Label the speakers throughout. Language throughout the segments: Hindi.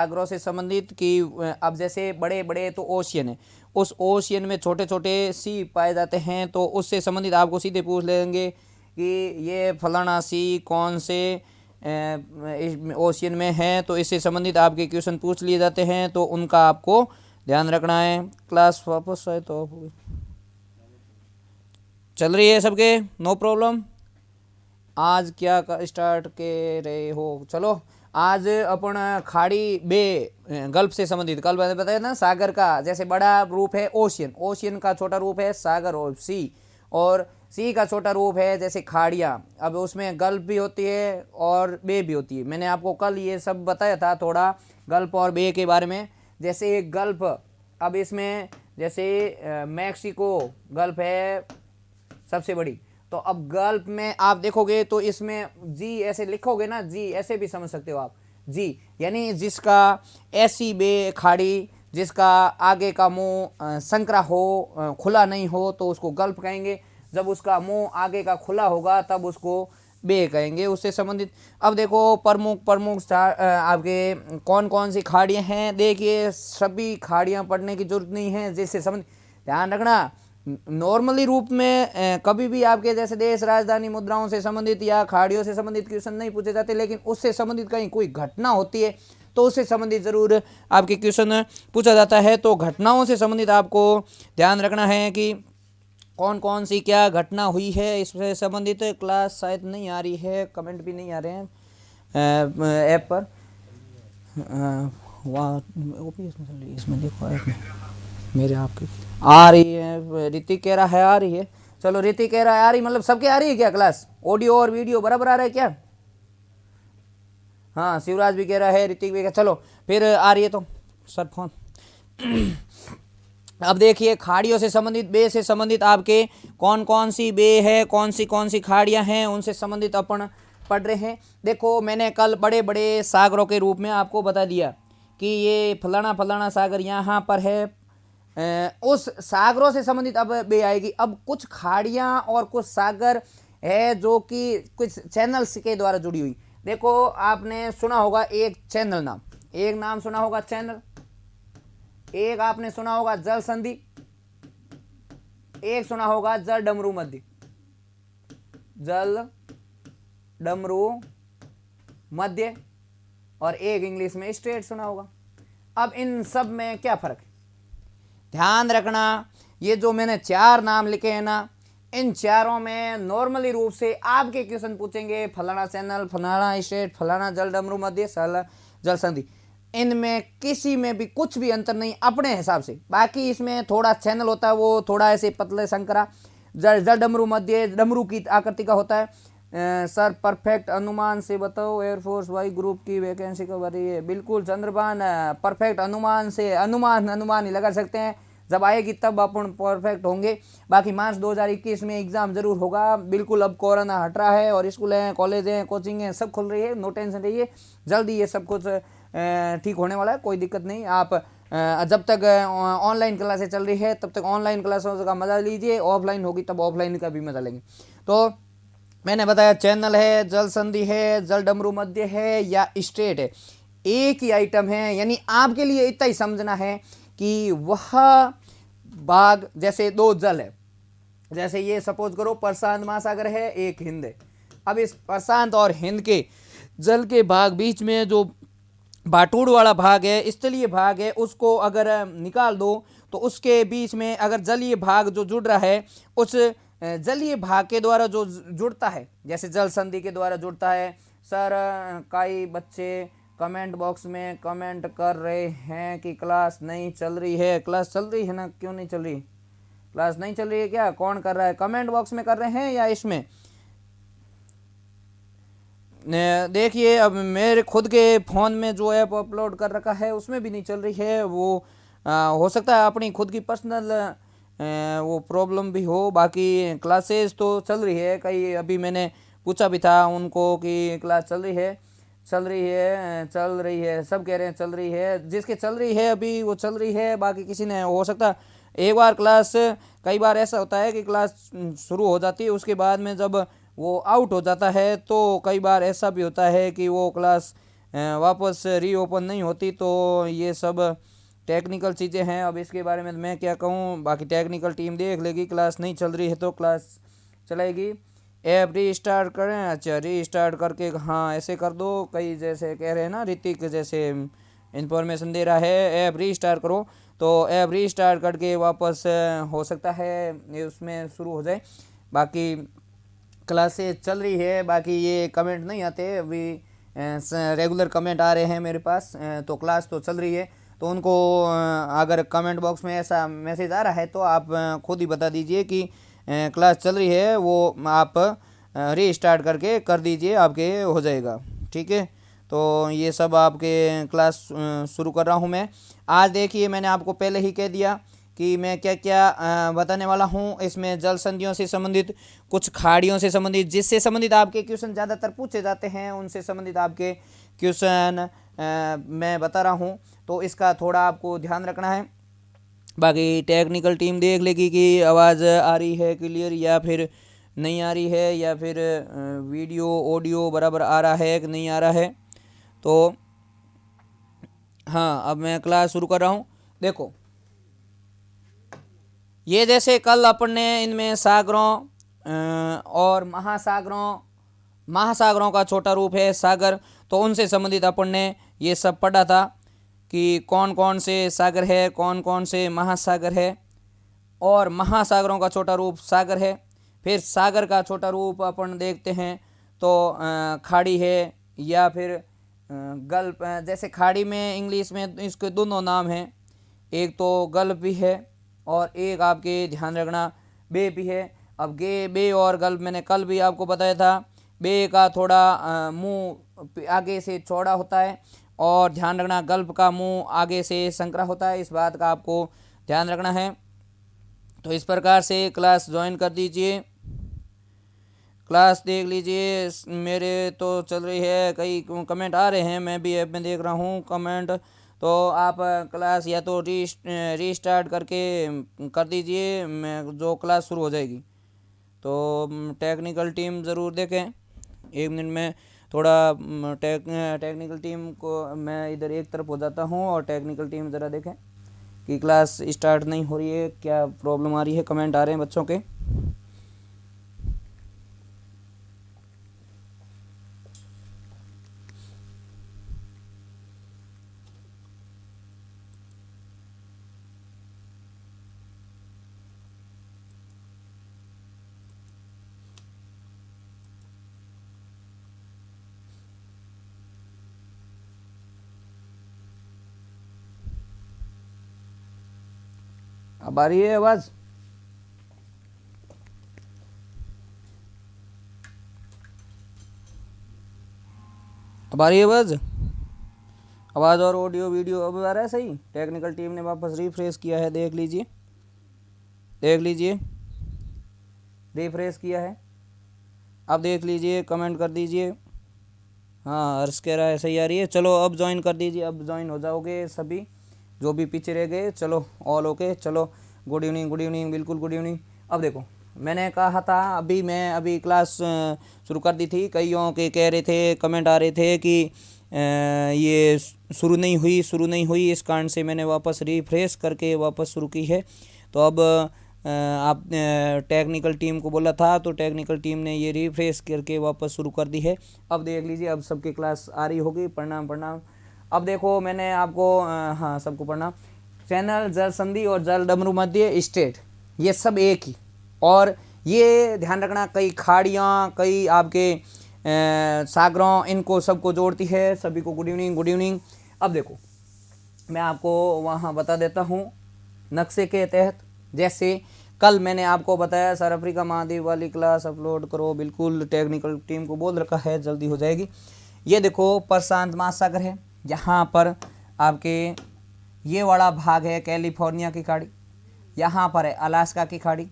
Speaker 1: सागरों से संबंधित कि अब जैसे बड़े बड़े तो ओशियन है, उस ओशियन में छोटे छोटे सी पाए जाते हैं, तो उससे संबंधित आपको सीधे पूछ लेंगे कि ये फलाना सी कौन से ओशियन में है, तो इससे संबंधित आपके क्वेश्चन पूछ लिए जाते हैं, तो उनका आपको ध्यान रखना है। क्लास वापस आए तो चल रही है सबके, नो प्रॉब्लम। आज क्या स्टार्ट के रहे हो? चलो आज अपन खाड़ी बे गल्फ से संबंधित, कल मैंने बताया ना सागर का जैसे बड़ा रूप है ओशियन, ओशियन का छोटा रूप है सागर और सी का छोटा रूप है जैसे खाड़ियाँ। अब उसमें गल्फ भी होती है और बे भी होती है। मैंने आपको कल ये सब बताया था थोड़ा गल्फ और बे के बारे में। जैसे गल्फ, अब इसमें जैसे मैक्सिको गल्फ है सबसे बड़ी, तो अब गल्फ में आप देखोगे तो इसमें जी ऐसे लिखोगे ना, जी ऐसे भी समझ सकते हो आप, जी यानी जिसका ऐसी बे खाड़ी जिसका आगे का मुंह संकरा हो, खुला नहीं हो, तो उसको गल्फ कहेंगे। जब उसका मुंह आगे का खुला होगा तब उसको बे कहेंगे, उससे संबंधित। अब देखो प्रमुख प्रमुख आपके कौन कौन सी खाड़ियाँ हैं, देखिए सभी खाड़ियाँ पढ़ने की जरूरत नहीं है, जिससे संबंधित ध्यान रखना। नॉर्मली रूप में कभी भी आपके जैसे देश राजधानी मुद्राओं से संबंधित या खाड़ियों से संबंधित क्वेश्चन नहीं पूछे जाते, लेकिन उससे संबंधित कहीं कोई घटना होती है तो उससे संबंधित जरूर आपके क्वेश्चन पूछा जाता है। तो घटनाओं से संबंधित आपको ध्यान रखना है कि कौन कौन सी क्या घटना हुई है, इससे संबंधित क्लास शायद नहीं आ रही है, कमेंट भी नहीं आ रहे हैं ऐप पर। इसमें देखो ऐप में मेरे आपके आ रही है, ऋतिक कह रहा है आ रही है। चलो ऋतिक कह रहा है आ रही, मतलब सबके आ रही है क्या क्लास? ऑडियो और वीडियो बराबर आ रहा है क्या? हाँ शिवराज भी कह रहा है, ऋतिक भी कह, चलो फिर आ रही है तो सर फोन। अब देखिए खाड़ियों से संबंधित, बे से संबंधित आपके कौन कौन सी बे है, कौन सी खाड़ियाँ हैं, उनसे संबंधित अपन पढ़ रहे हैं। देखो मैंने कल बड़े बड़े सागरों के रूप में आपको बता दिया कि ये फलाना फलाना सागर यहाँ पर है, उस सागरों से संबंधित अब बे आएगी। अब कुछ खाड़ियाँ और कुछ सागर है जो कि कुछ चैनल्स के द्वारा जुड़ी हुई। देखो आपने सुना होगा एक चैनल नाम, एक नाम सुना होगा चैनल, एक आपने सुना होगा जल संधि, एक सुना होगा जल डमरू मध्य, जल डमरू मध्य, और एक इंग्लिश में स्ट्रेट सुना होगा। अब इन सब में क्या फर्क है? ध्यान रखना, ये जो मैंने चार नाम लिखे हैं ना, इन चारों में नॉर्मली रूप से आपके क्वेश्चन पूछेंगे फलाना चैनल, फलाना स्टेट, फलाना जल डमरू मध्य, जल संधि। इनमें किसी में भी कुछ भी अंतर नहीं अपने हिसाब से। बाकी इसमें थोड़ा चैनल होता है वो थोड़ा ऐसे पतले संकरा, जल डमरू मध्य डमरू की आकृति का होता है। सर परफेक्ट अनुमान से बताओ एयरफोर्स वाई ग्रुप की वैकेंसी कब आ रही है? बिल्कुल चंद्रभान, परफेक्ट अनुमान से अनुमान ही लगा सकते हैं, जब आएगी तब अपन परफेक्ट होंगे। बाकी मार्च 2021 में एग्जाम जरूर होगा। बिल्कुल अब कोरोना हट रहा है और स्कूल हैं, कॉलेज हैं, कोचिंग हैं, सब खुल रही है, नो टेंशन रहिए, जल्दी ये सब कुछ ठीक होने वाला है, कोई दिक्कत नहीं। आप जब तक ऑनलाइन क्लासेस चल रही है तब तक ऑनलाइन क्लासों का मजा लीजिए, ऑफलाइन होगी तब ऑफलाइन का भी मजा लेंगे। तो मैंने बताया चैनल है, जल संधि है, जल डमरू मध्य है या स्टेट है, एक ही आइटम है। यानी आपके लिए इतना ही समझना है कि वह भाग, जैसे दो जल है, जैसे ये सपोज करो प्रशांत महासागर है, एक हिंद है। अब इस प्रशांत और हिंद के जल के भाग बीच में जो बाटूड़ वाला भाग है, स्थलीय भाग है, उसको अगर निकाल दो तो उसके बीच में अगर जलीय भाग जो जुड़ रहा है, उस जलीय भाग के द्वारा जो जुड़ता है, जैसे जल संधि के द्वारा जुड़ता है। सर कई बच्चे कमेंट बॉक्स में कमेंट कर रहे हैं कि क्लास नहीं चल रही है। क्लास चल रही है ना, क्यों नहीं चल रही? क्लास नहीं चल रही है क्या? कौन कर रहा है? कमेंट बॉक्स में कर रहे हैं या इसमें? देखिए अब मेरे खुद के फ़ोन में जो ऐप अपलोड कर रखा है उसमें भी नहीं चल रही है। वो हो सकता है अपनी खुद की पर्सनल वो प्रॉब्लम भी हो। बाकी क्लासेस तो चल रही है, कई अभी मैंने पूछा भी था उनको कि क्लास चल रही है, चल रही है, चल रही है, सब कह रहे हैं चल रही है। जिसके चल रही है अभी वो चल रही है, बाकी किसी ने हो सकता एक बार क्लास, कई बार ऐसा होता है कि क्लास शुरू हो जाती है उसके बाद में जब वो आउट हो जाता है, तो कई बार ऐसा भी होता है कि वो क्लास वापस रीओपन नहीं होती। तो ये सब टेक्निकल चीज़ें हैं। अब इसके बारे में मैं क्या कहूँ, बाकी टेक्निकल टीम देख लेगी। क्लास नहीं चल रही है तो क्लास चलाएगी। ऐप रीस्टार्ट करें, अच्छा रीस्टार्ट करके हाँ ऐसे कर दो। कई जैसे कह रहे हैं ना, ऋतिक जैसे इंफॉर्मेशन दे रहा है ऐप रीस्टार्ट करो, तो ऐप रीस्टार्ट करके वापस हो सकता है ये उसमें शुरू हो जाए। बाकी क्लासेस चल रही है। बाकी ये कमेंट नहीं आते अभी, रेगुलर कमेंट आ रहे हैं मेरे पास। तो क्लास तो चल रही है, तो उनको अगर कमेंट बॉक्स में ऐसा मैसेज आ रहा है तो आप खुद ही बता दीजिए कि क्लास चल रही है, वो आप रीस्टार्ट करके कर दीजिए, आपके हो जाएगा। ठीक है, तो ये सब आपके क्लास शुरू कर रहा हूँ मैं आज। देखिए मैंने आपको पहले ही कह दिया कि मैं क्या क्या बताने वाला हूँ। इसमें जल संधियों से संबंधित, कुछ खाड़ियों से संबंधित, जिससे संबंधित आपके क्वेश्चन ज़्यादातर पूछे जाते हैं, उनसे संबंधित आपके क्वेश्चन मैं बता रहा हूँ। तो इसका थोड़ा आपको ध्यान रखना है। बाकी टेक्निकल टीम देख लेगी कि आवाज़ आ रही है क्लियर या फिर नहीं आ रही है, या फिर वीडियो ऑडियो बराबर आ रहा है कि नहीं आ रहा है। तो हाँ, अब मैं क्लास शुरू कर रहा हूँ। देखो ये जैसे कल अपन ने इनमें सागरों और महासागरों का छोटा रूप है सागर, तो उनसे संबंधित अपन ने ये सब पढ़ा था कि कौन कौन से सागर है, कौन कौन से महासागर है, और महासागरों का छोटा रूप सागर है। फिर सागर का छोटा रूप अपन देखते हैं तो खाड़ी है या फिर गल्फ। जैसे खाड़ी में इंग्लिश में इसके दोनों नाम हैं, एक तो गल्फ भी है और एक आपके ध्यान रखना बे भी है। अब बे और गल्फ मैंने कल भी आपको बताया था। बे का थोड़ा मुंह आगे से चौड़ा होता है, और ध्यान रखना गल्फ का मुंह आगे से संकरा होता है। इस बात का आपको ध्यान रखना है। तो इस प्रकार से क्लास ज्वाइन कर दीजिए, क्लास देख लीजिए। मेरे तो चल रही है, कई कमेंट आ रहे हैं, मैं भी ऐप में देख रहा हूँ कमेंट। तो आप क्लास या तो रीस्टार्ट करके कर दीजिए, मैं जो क्लास शुरू हो जाएगी। तो टेक्निकल टीम ज़रूर देखें। एक मिनट में थोड़ा टेक्निकल टीम को मैं इधर एक तरफ हो जाता हूँ, और टेक्निकल टीम ज़रा देखें कि क्लास स्टार्ट नहीं हो रही है, क्या प्रॉब्लम आ रही है। कमेंट आ रहे हैं बच्चों के। अब आ रही है आवाज़? अब आ रही है आवाज़? आवाज़ और ऑडियो वीडियो अब आ रहा है सही? टेक्निकल टीम ने वापस रिफ्रेश किया है, देख लीजिए, देख लीजिए, रिफ्रेश किया है। अब देख लीजिए, कमेंट कर दीजिए। हाँ, हर्ष कह रहा है सही आ रही है। चलो अब ज्वाइन कर दीजिए, अब ज्वाइन हो जाओगे सभी जो भी पीछे रह गए। चलो ऑल ओके, चलो गुड इवनिंग, गुड इवनिंग, बिल्कुल गुड इवनिंग। अब देखो मैंने कहा था अभी क्लास शुरू कर दी थी। कईयों के कह रहे थे, कमेंट आ रहे थे कि ये शुरू नहीं हुई। इस कारण से मैंने वापस रिफ्रेश करके वापस शुरू की है। तो अब आप टेक्निकल टीम को बोला था, तो टेक्निकल टीम ने ये रिफ्रेश करके वापस शुरू कर दी है। अब देख लीजिए, अब सबकी क्लास आ रही होगी। प्रणाम प्रणाम। अब देखो मैंने आपको हाँ सबको प्रणाम। चैनल जल संधि और जल डमरू मध्य स्टेट, ये सब एक ही। और ये ध्यान रखना, कई खाड़ियाँ, कई आपके सागरों, इनको सबको जोड़ती है। सभी को गुड इवनिंग, गुड इवनिंग। अब देखो मैं आपको वहाँ बता देता हूँ नक्शे के तहत। जैसे कल मैंने आपको बताया सर अफ्रीका महाद्वीप वाली क्लास अपलोड करो, बिल्कुल टेक्निकल टीम को बोल रखा है, जल्दी हो जाएगी। ये देखो प्रशांत महासागर है, यहाँ पर आपके ये वाला भाग है कैलिफोर्निया की खाड़ी, यहाँ पर है अलास्का की खाड़ी।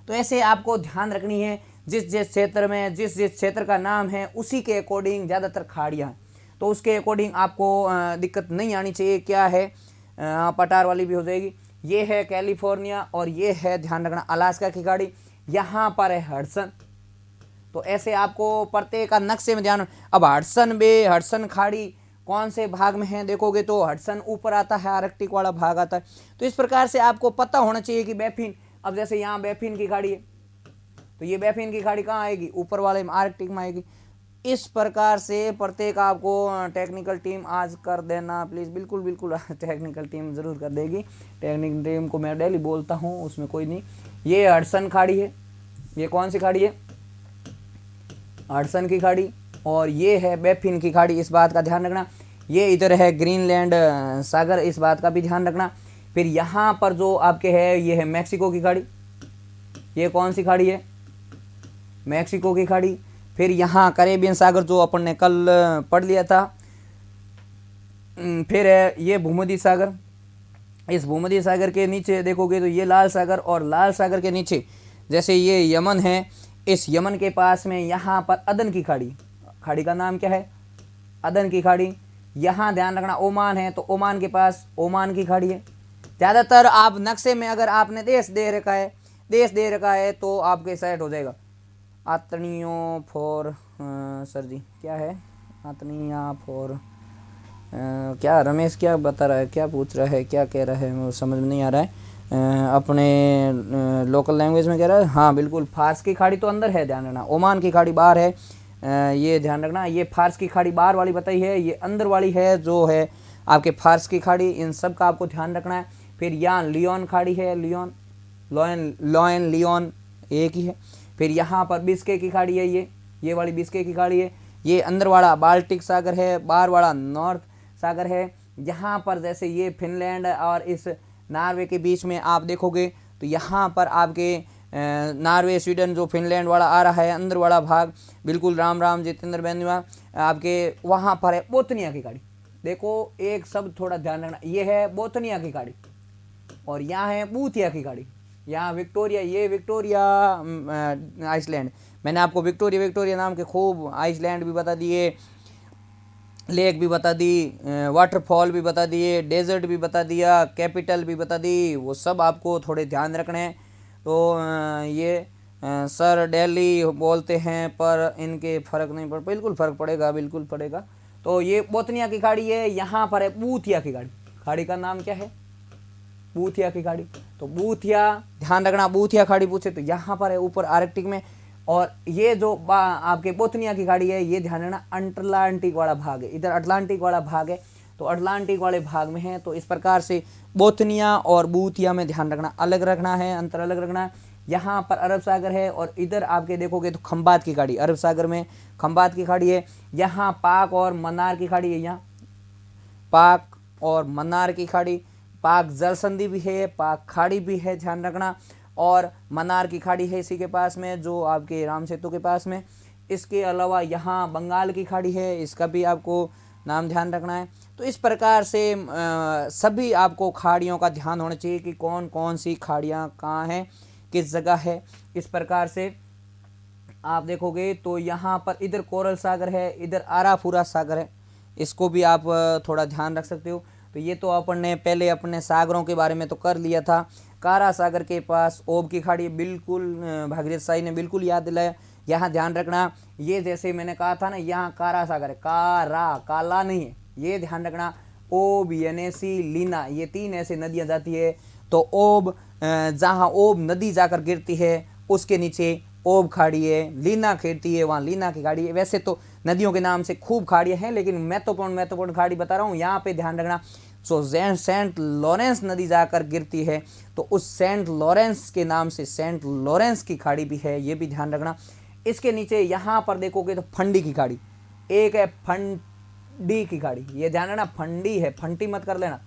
Speaker 1: तो ऐसे आपको ध्यान रखनी है, जिस जिस क्षेत्र में जिस जिस क्षेत्र का नाम है उसी के अकॉर्डिंग ज़्यादातर खाड़ियाँ हैं, तो उसके अकॉर्डिंग आपको दिक्कत नहीं आनी चाहिए। क्या है, पटार वाली भी हो जाएगी। ये है कैलिफोर्निया और ये है ध्यान रखना अलास्का की खाड़ी, यहाँ पर है हडसन। तो ऐसे आपको प्रत्येक का नक्शे में ध्यान। अब हडसन बे, हडसन खाड़ी कौन से भाग में है, देखोगे तो हडसन ऊपर आता है, आर्कटिक वाला भाग आता है। तो इस प्रकार से आपको पता होना चाहिए कि बैफिन, अब जैसे यहाँ बैफिन की खाड़ी है, तो ये बैफिन की खाड़ी कहाँ आएगी, ऊपर वाले में, आर्कटिक में आएगी। इस प्रकार से प्रत्येक आपको टेक्निकल टीम आज कर देना प्लीज़, बिल्कुल बिल्कुल टेक्निकल टीम ज़रूर कर देगी। टेक्निकल टीम को मैं डेली बोलता हूँ, उसमें कोई नहीं। ये हडसन खाड़ी है, ये कौन सी खाड़ी है, हडसन की खाड़ी, और ये है बैफिन की खाड़ी, इस बात का ध्यान रखना। ये इधर है ग्रीनलैंड सागर, इस बात का भी ध्यान रखना। फिर यहाँ पर जो आपके है ये है मैक्सिको की खाड़ी, ये कौन सी खाड़ी है, मैक्सिको की खाड़ी। फिर यहाँ कैरेबियन सागर जो अपन ने कल पढ़ लिया था। फिर है ये भूमध्य सागर, इस भूमध्य सागर के नीचे देखोगे तो ये लाल सागर, और लाल सागर के नीचे जैसे ये यमन है, इस यमन के पास में यहाँ पर अदन की खाड़ी, खाड़ी का नाम क्या है, अदन की खाड़ी। यहाँ ध्यान रखना ओमान है, तो ओमान के पास ओमान की खाड़ी है। ज़्यादातर आप नक्शे में अगर आपने देश दे रखा है तो आपके सेट हो जाएगा। आतनियों फॉर सर जी क्या है, आतनिया फॉर क्या रमेश क्या बता रहा है, क्या पूछ रहा है, क्या कह रहा है, वो समझ में नहीं आ रहा है। अपने लोकल लैंग्वेज में कह रहा है, हाँ बिल्कुल, फारस की खाड़ी तो अंदर है, ध्यान रखना। ओमान की खाड़ी बाहर है, ये ध्यान रखना। ये फारस की खाड़ी बाहर वाली बताई है, ये अंदर वाली है जो है आपके फारस की खाड़ी, इन सब का आपको ध्यान रखना है। फिर यहाँ लियोन खाड़ी है, लियोन एक ही है। फिर यहाँ पर बिस्के की खाड़ी है, ये वाली बिस्के की खाड़ी है। ये अंदर वाला बाल्टिक सागर है, बाहर वाला नॉर्थ सागर है। यहाँ पर जैसे ये फिनलैंड और इस नॉर्वे के बीच में आप देखोगे तो यहाँ पर आपके नॉर्वे स्वीडन जो फिनलैंड वाला आ रहा है, अंदर वाला भाग, बिल्कुल राम राम जितेंद्र बेंजुआ आपके वहाँ पर है बोतनिया की खाड़ी। देखो एक शब्द थोड़ा ध्यान रखना, ये है बोतनिया की खाड़ी, और यहाँ है बूथिया की खाड़ी। यहाँ विक्टोरिया, ये विक्टोरिया आइसलैंड, मैंने आपको विक्टोरिया नाम के खूब आइसलैंड भी बता दिए, लेक भी बता दी, वाटरफॉल भी बता दिए, डेजर्ट भी बता दिया, कैपिटल भी बता दी, वो सब आपको थोड़े ध्यान रखने हैं। तो ये सर दिल्ली बोलते हैं पर इनके फ़र्क नहीं पड़, बिल्कुल फ़र्क पड़ेगा, बिल्कुल पड़ेगा। तो ये बोतनिया की खाड़ी है, यहाँ पर है बूथिया की खाड़ी, खाड़ी का नाम क्या है, बूथिया की खाड़ी। तो बूथिया ध्यान रखना, बूथिया खाड़ी पूछे तो यहाँ पर है ऊपर आर्कटिक में। और ये जो आपके बोतनिया की खाड़ी है, ये ध्यान रखना अटलांटिक वाला भाग है, इधर अटलांटिक वाला भाग है, तो अटलांटिक वाले भाग में है। तो इस प्रकार से बोतनिया और बूथिया में ध्यान रखना, अलग रखना है, अंतर अलग रखना है। यहाँ पर अरब सागर है, और इधर आपके देखोगे तो खंबात की खाड़ी, अरब सागर में खंबात की खाड़ी है। यहाँ पाक और मन्नार की खाड़ी है, यहाँ पाक और मन्नार की खाड़ी, पाक जल संधि भी है, पाक खाड़ी भी है, ध्यान रखना। और मन्नार की खाड़ी है इसी के पास में, जो आपके राम सेतु के पास में। इसके अलावा यहाँ बंगाल की खाड़ी है, इसका भी आपको नाम ध्यान रखना है। तो इस प्रकार से सभी आपको खाड़ियों का ध्यान होना चाहिए कि कौन कौन सी खाड़ियाँ कहाँ हैं, किस जगह है। इस प्रकार से आप देखोगे तो यहाँ पर इधर कोरल सागर है, इधर आराफुरा सागर है, इसको भी आप थोड़ा ध्यान रख सकते हो। तो ये तो अपन ने पहले अपने सागरों के बारे में तो कर लिया था। कारा सागर के पास ओब की खाड़ी, बिल्कुल भागीरथ शाही ने बिल्कुल याद दिलाया। यहाँ ध्यान रखना, ये जैसे मैंने कहा था ना, यहाँ कारा सागर है, कारा काला नहीं है, ये ध्यान रखना। ओब, यनेसी, लीना, ये तीन ऐसे नदियाँ जाती है। तो ओब, जहाँ ओब नदी जाकर गिरती है उसके नीचे ओब खाड़ी है, लीना खेड़ती है, वहाँ लीना की खाड़ी है। वैसे तो नदियों के नाम से खूब खाड़ियाँ हैं, लेकिन महत्वपूर्ण खाड़ी बता रहा हूँ, यहाँ पे ध्यान रखना। सो सेंट लॉरेंस नदी जाकर गिरती है, तो उस सेंट लॉरेंस के नाम से सेंट लॉरेंस की खाड़ी भी है, ये भी ध्यान रखना। इसके नीचे यहाँ पर देखोगे तो फंडी की खाड़ी, एक है फंडी की खाड़ी, ये ध्यान रखना, फंडी है, फंटी मत कर लेना,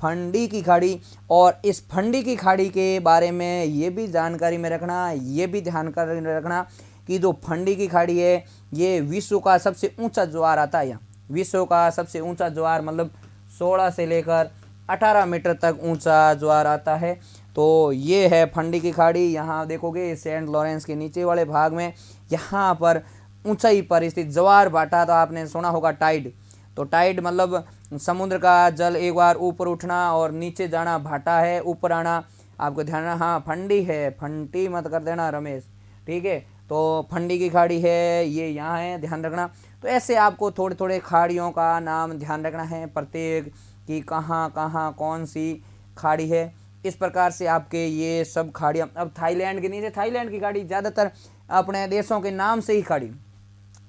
Speaker 1: फंडी की खाड़ी। और इस फंडी की खाड़ी के बारे में ये भी जानकारी में रखना, ये भी जानकारी में रखना कि जो फंडी की खाड़ी है, ये विश्व का सबसे ऊंचा ज्वार आता है। यहाँ विश्व का सबसे ऊंचा ज्वार मतलब 16 से लेकर 18 मीटर तक ऊंचा ज्वार आता है। तो ये है फंडी की खाड़ी। यहाँ देखोगे सेंट लॉरेंस के नीचे वाले भाग में, यहाँ पर ऊंचाई पर स्थित ज्वार भाटा, तो आपने सुना होगा टाइड। तो टाइड मतलब समुद्र का जल एक बार ऊपर उठना और नीचे जाना, भाटा है ऊपर आना, आपको ध्यान रखना। हाँ फंडी है, फंटी मत कर देना रमेश, ठीक है। तो फंडी की खाड़ी है, ये यहाँ है, ध्यान रखना। तो ऐसे आपको थोड़े थोड़े खाड़ियों का नाम ध्यान रखना है, प्रत्येक कि कहाँ कहाँ कौन सी खाड़ी है। इस प्रकार से आपके ये सब खाड़ियाँ, अब थाईलैंड के नीचे थाईलैंड की खाड़ी, ज़्यादातर अपने देशों के नाम से ही खाड़ी,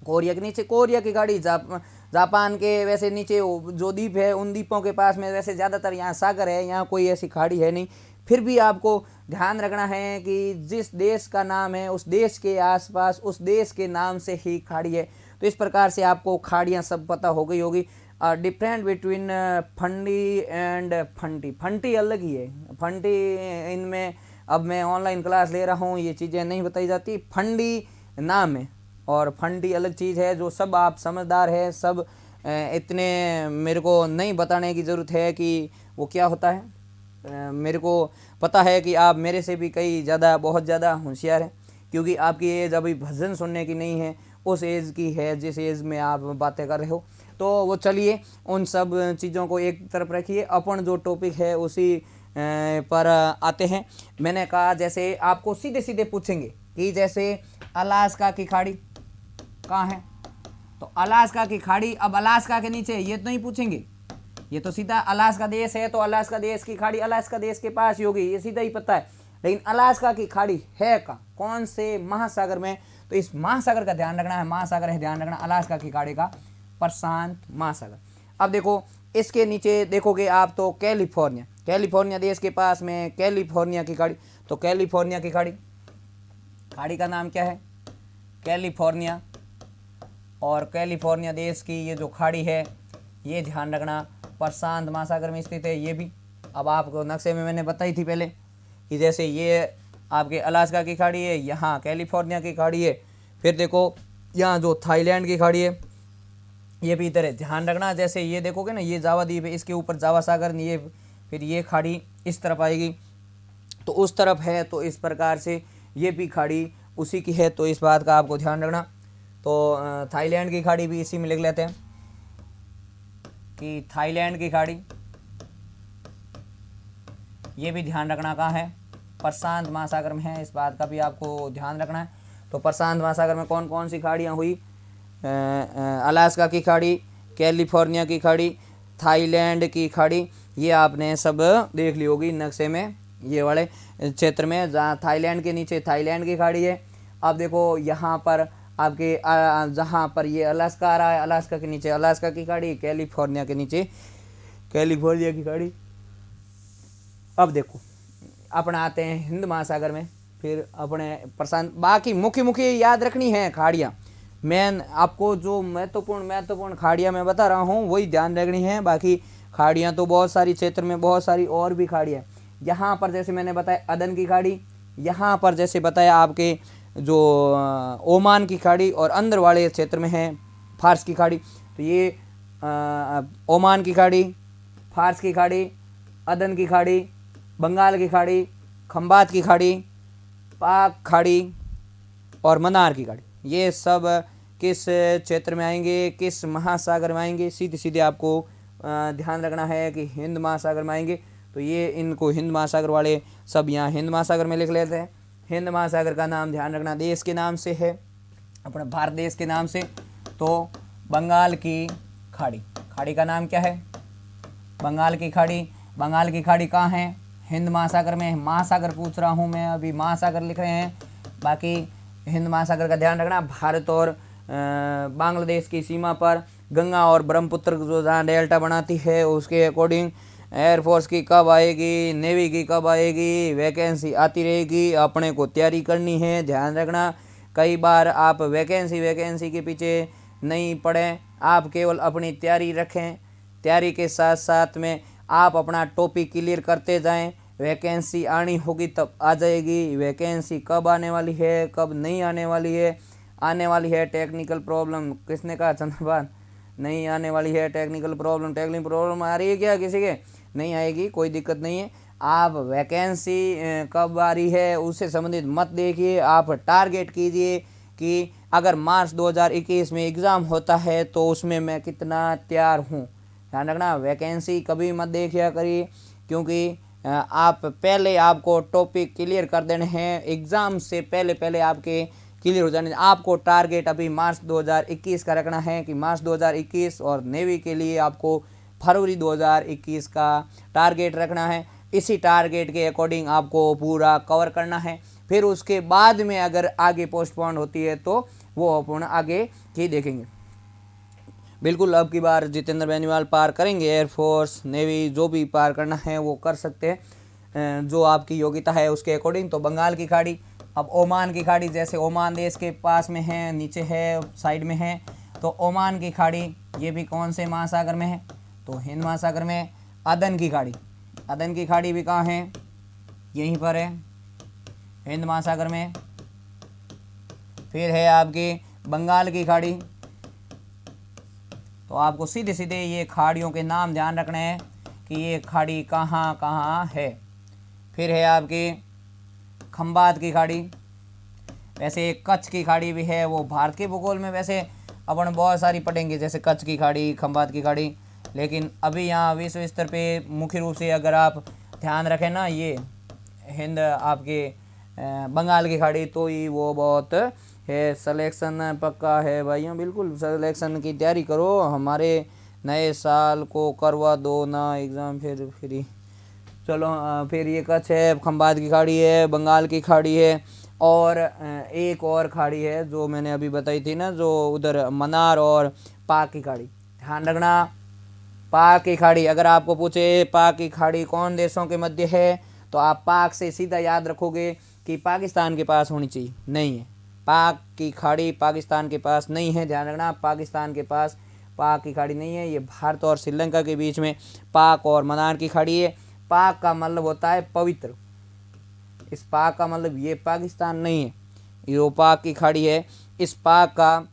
Speaker 1: कोरिया के नीचे कोरिया की खाड़ी, जापान के वैसे नीचे जो द्वीप है उन द्वीपों के पास में वैसे ज़्यादातर यहाँ सागर है, यहाँ कोई ऐसी खाड़ी है नहीं। फिर भी आपको ध्यान रखना है कि जिस देश का नाम है उस देश के आसपास उस देश के नाम से ही खाड़ी है। तो इस प्रकार से आपको खाड़ियाँ सब पता हो गई होगी। डिफरेंट बिटवीन फंडी एंड फंटी, फंटी अलग ही है, फंटी इनमें अब मैं ऑनलाइन क्लास ले रहा हूँ, ये चीज़ें नहीं बताई जाती। फंडी नाम है और फंडी अलग चीज़ है, जो सब आप समझदार है, सब इतने मेरे को नहीं बताने की ज़रूरत है कि वो क्या होता है। मेरे को पता है कि आप मेरे से भी कई ज़्यादा बहुत ज़्यादा होशियार हैं, क्योंकि आपकी एज अभी भजन सुनने की नहीं है, उस एज की है जिस एज में आप बातें कर रहे हो। तो वो चलिए उन सब चीज़ों को एक तरफ रखिए, अपन जो टॉपिक है उसी पर आते हैं। मैंने कहा जैसे आपको सीधे सीधे पूछेंगे कि जैसे अलास्का की खाड़ी कहाँ है, तो अलास्का की खाड़ी, अब अलास्का के नीचे ये तो नहीं पूछेंगे, ये तो सीधा अलास्का देश है तो अलास्का देश की खाड़ी अलास्का देश के पास ही होगी, ये सीधा ही पता है। लेकिन अलास्का की खाड़ी है कहाँ, कौन से महासागर में, तो इस महासागर का ध्यान रखना है, महासागर है ध्यान रखना अलास्का की खाड़ी का, प्रशांत महासागर। अब देखो इसके नीचे देखोगे आप तो कैलिफोर्निया, कैलिफोर्निया देश के पास में कैलिफोर्निया की खाड़ी, तो कैलिफोर्निया की खाड़ी, खाड़ी का नाम क्या है, कैलिफोर्निया। और कैलिफोर्निया देश की ये जो खाड़ी है ये ध्यान रखना प्रशांत महासागर में स्थित है। ये भी अब आपको नक्शे में मैंने बताई थी पहले कि जैसे ये आपके अलास्का की खाड़ी है, यहाँ कैलिफोर्निया की खाड़ी है, फिर देखो यहाँ जो थाईलैंड की खाड़ी है ये भी इधर है, ध्यान रखना। जैसे ये देखोगे ना, ये जावा द्वीप है, इसके ऊपर जावा सागर, ये फिर ये खाड़ी इस तरफ आएगी तो उस तरफ है, तो इस प्रकार से ये भी खाड़ी उसी की है, तो इस बात का आपको ध्यान रखना। तो थाईलैंड की खाड़ी भी इसी में लिख लेते हैं कि थाईलैंड की खाड़ी, ये भी ध्यान रखना कहाँ है, प्रशांत महासागर में है, इस बात का भी आपको ध्यान रखना है। तो प्रशांत महासागर में कौन कौन सी खाड़ियाँ हुई, अलास्का की खाड़ी, कैलिफोर्निया की खाड़ी, थाईलैंड की खाड़ी, ये आपने सब देख ली होगी नक्शे में, ये वाले क्षेत्र में जहाँ थाईलैंड के नीचे थाईलैंड की खाड़ी है। अब देखो यहाँ पर आपके जहाँ पर ये अलास्का आ रहा है, अलास्का के नीचे अलास्का की खाड़ी, कैलिफोर्निया के नीचे कैलिफोर्निया की खाड़ी। अब देखो अपने आते हैं हिंद महासागर में, फिर अपने प्रशांत, बाकी मुख्य मुख्य याद रखनी है खाड़ियाँ, मैं आपको जो महत्वपूर्ण खाड़ियाँ मैं बता रहा हूँ वही ध्यान रखनी है। बाकी खाड़ियाँ तो बहुत सारी क्षेत्र में बहुत सारी और भी खाड़ियाँ, यहाँ पर जैसे मैंने बताया अदन की खाड़ी, यहाँ पर जैसे बताया आपके जो ओमान की खाड़ी, और अंदर वाले क्षेत्र में है फारस की खाड़ी। तो ये ओमान की खाड़ी, फारस की खाड़ी, अदन की खाड़ी, बंगाल की खाड़ी, खंबात की खाड़ी, पाक खाड़ी और मन्नार की खाड़ी, ये सब किस क्षेत्र में आएंगे, किस महासागर में आएंगे, सीधे सीधे आपको ध्यान रखना है कि हिंद महासागर में आएंगे। तो ये इनको हिंद महासागर वाले सब यहाँ हिंद महासागर में लिख लेते हैं। हिंद महासागर का नाम ध्यान रखना देश के नाम से है, अपने भारत देश के नाम से। तो बंगाल की खाड़ी, खाड़ी का नाम क्या है, बंगाल की खाड़ी। बंगाल की खाड़ी कहाँ है, हिंद महासागर में। महासागर पूछ रहा हूँ मैं, अभी महासागर लिख रहे हैं, बाकी हिंद महासागर का ध्यान रखना। भारत और बांग्लादेश की सीमा पर गंगा और ब्रह्मपुत्र जो जहाँ डेल्टा बनाती है उसके अकॉर्डिंग एयरफोर्स की कब आएगी, नेवी की कब आएगी, वैकेंसी आती रहेगी, अपने को तैयारी करनी है, ध्यान रखना। कई बार आप वैकेंसी के पीछे नहीं पड़ें, आप केवल अपनी तैयारी रखें, तैयारी के साथ साथ में आप अपना टॉपिक क्लियर करते जाएं। वैकेंसी आनी होगी तब आ जाएगी, वैकेंसी कब आने वाली है कब नहीं आने वाली है, आने वाली है टेक्निकल प्रॉब्लम, किसने कहा चंद्रभान, नहीं आने वाली है टेक्निकल प्रॉब्लम आ रही है क्या किसी के, नहीं आएगी, कोई दिक्कत नहीं है। आप वैकेंसी कब आ रही है उससे संबंधित मत देखिए, आप टारगेट कीजिए कि अगर मार्च 2021 में एग्ज़ाम होता है तो उसमें मैं कितना तैयार हूँ। ध्यान रखना, वैकेंसी कभी मत देखिए करिए, क्योंकि आप पहले आपको टॉपिक क्लियर कर देने हैं, एग्ज़ाम से पहले आपके क्लियर हो जाने। आपको टारगेट अभी मार्च 2021 का रखना है कि मार्च 2021, और नेवी के लिए आपको फरवरी 2021 का टारगेट रखना है। इसी टारगेट के अकॉर्डिंग आपको पूरा कवर करना है। फिर उसके बाद में अगर आगे पोस्टपोन होती है तो वो अपन आगे की देखेंगे। बिल्कुल अब की बार जितेंद्र बेनीवाल पार करेंगे। एयरफोर्स, नेवी जो भी पार करना है वो कर सकते हैं जो आपकी योग्यता है उसके अकॉर्डिंग। तो बंगाल की खाड़ी, अब ओमान की खाड़ी, जैसे ओमान देश के पास में है, नीचे है, साइड में है, तो ओमान की खाड़ी ये भी कौन से महासागर में है, तो हिंद महासागर में। अदन की खाड़ी, अदन की खाड़ी भी कहाँ है, यहीं पर है, हिंद महासागर में। फिर है आपकी बंगाल की खाड़ी। तो आपको सीधे सीधे ये खाड़ियों के नाम ध्यान रखने हैं कि ये खाड़ी कहाँ कहाँ है। फिर है आपकी खंबात की खाड़ी। वैसे एक कच्छ की खाड़ी भी है, वो भारत के भूगोल में वैसे अपन बहुत सारी पढ़ेंगे, जैसे कच्छ की खाड़ी, खंबात की खाड़ी, लेकिन अभी यहाँ विश्व स्तर पे मुख्य रूप से अगर आप ध्यान रखें ना, ये हिंद आपके बंगाल की खाड़ी, तो ही वो बहुत है। सिलेक्शन पक्का है भाइयों, बिल्कुल सिलेक्शन की तैयारी करो, हमारे नए साल को करवा दो ना एग्ज़ाम फिर फ्री। चलो फिर ये कच्छ है, खंबात की खाड़ी है, बंगाल की खाड़ी है, और एक और खाड़ी है जो मैंने अभी बताई थी ना, जो उधर मन्नार और पाक की खाड़ी। ध्यान रखना, पाक की खाड़ी, अगर आपको पूछे पाक की खाड़ी कौन देशों के मध्य है, तो आप पाक से सीधा याद रखोगे कि पाकिस्तान के पास होनी चाहिए, नहीं है। पाक की खाड़ी पाकिस्तान के पास नहीं है, ध्यान रखना, पाकिस्तान के पास पाक की खाड़ी नहीं है। ये भारत और श्रीलंका के बीच में पाक और मन्नार की खाड़ी है। पाक का मतलब होता है पवित्र, इस पाक का मतलब ये पाकिस्तान नहीं है, ये पाक की खाड़ी है। इस पाक का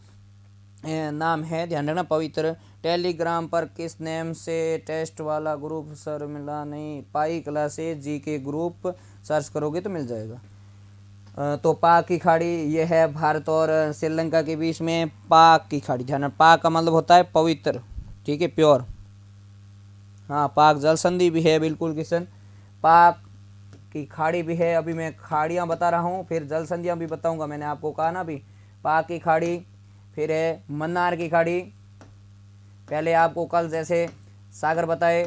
Speaker 1: नाम है, ध्यान रखना, पवित्र। टेलीग्राम पर किस नेम से टेस्ट वाला ग्रुप सर मिला नहीं, पाई क्लासेज जी के ग्रुप सर्च करोगे तो मिल जाएगा। तो पाक की खाड़ी ये है भारत और श्रीलंका के बीच में, पाक की खाड़ी। ध्यान, पाक का मतलब होता है पवित्र, ठीक है, प्योर। हाँ, पाक जल संधि भी है, बिल्कुल किशन, पाक की खाड़ी भी है। अभी मैं खाड़ियाँ बता रहा हूँ, फिर जल संधियाँ भी बताऊँगा, मैंने आपको कहा ना अभी। पाक की खाड़ी, फिर है मन्नार की खाड़ी। पहले आपको कल जैसे सागर बताए,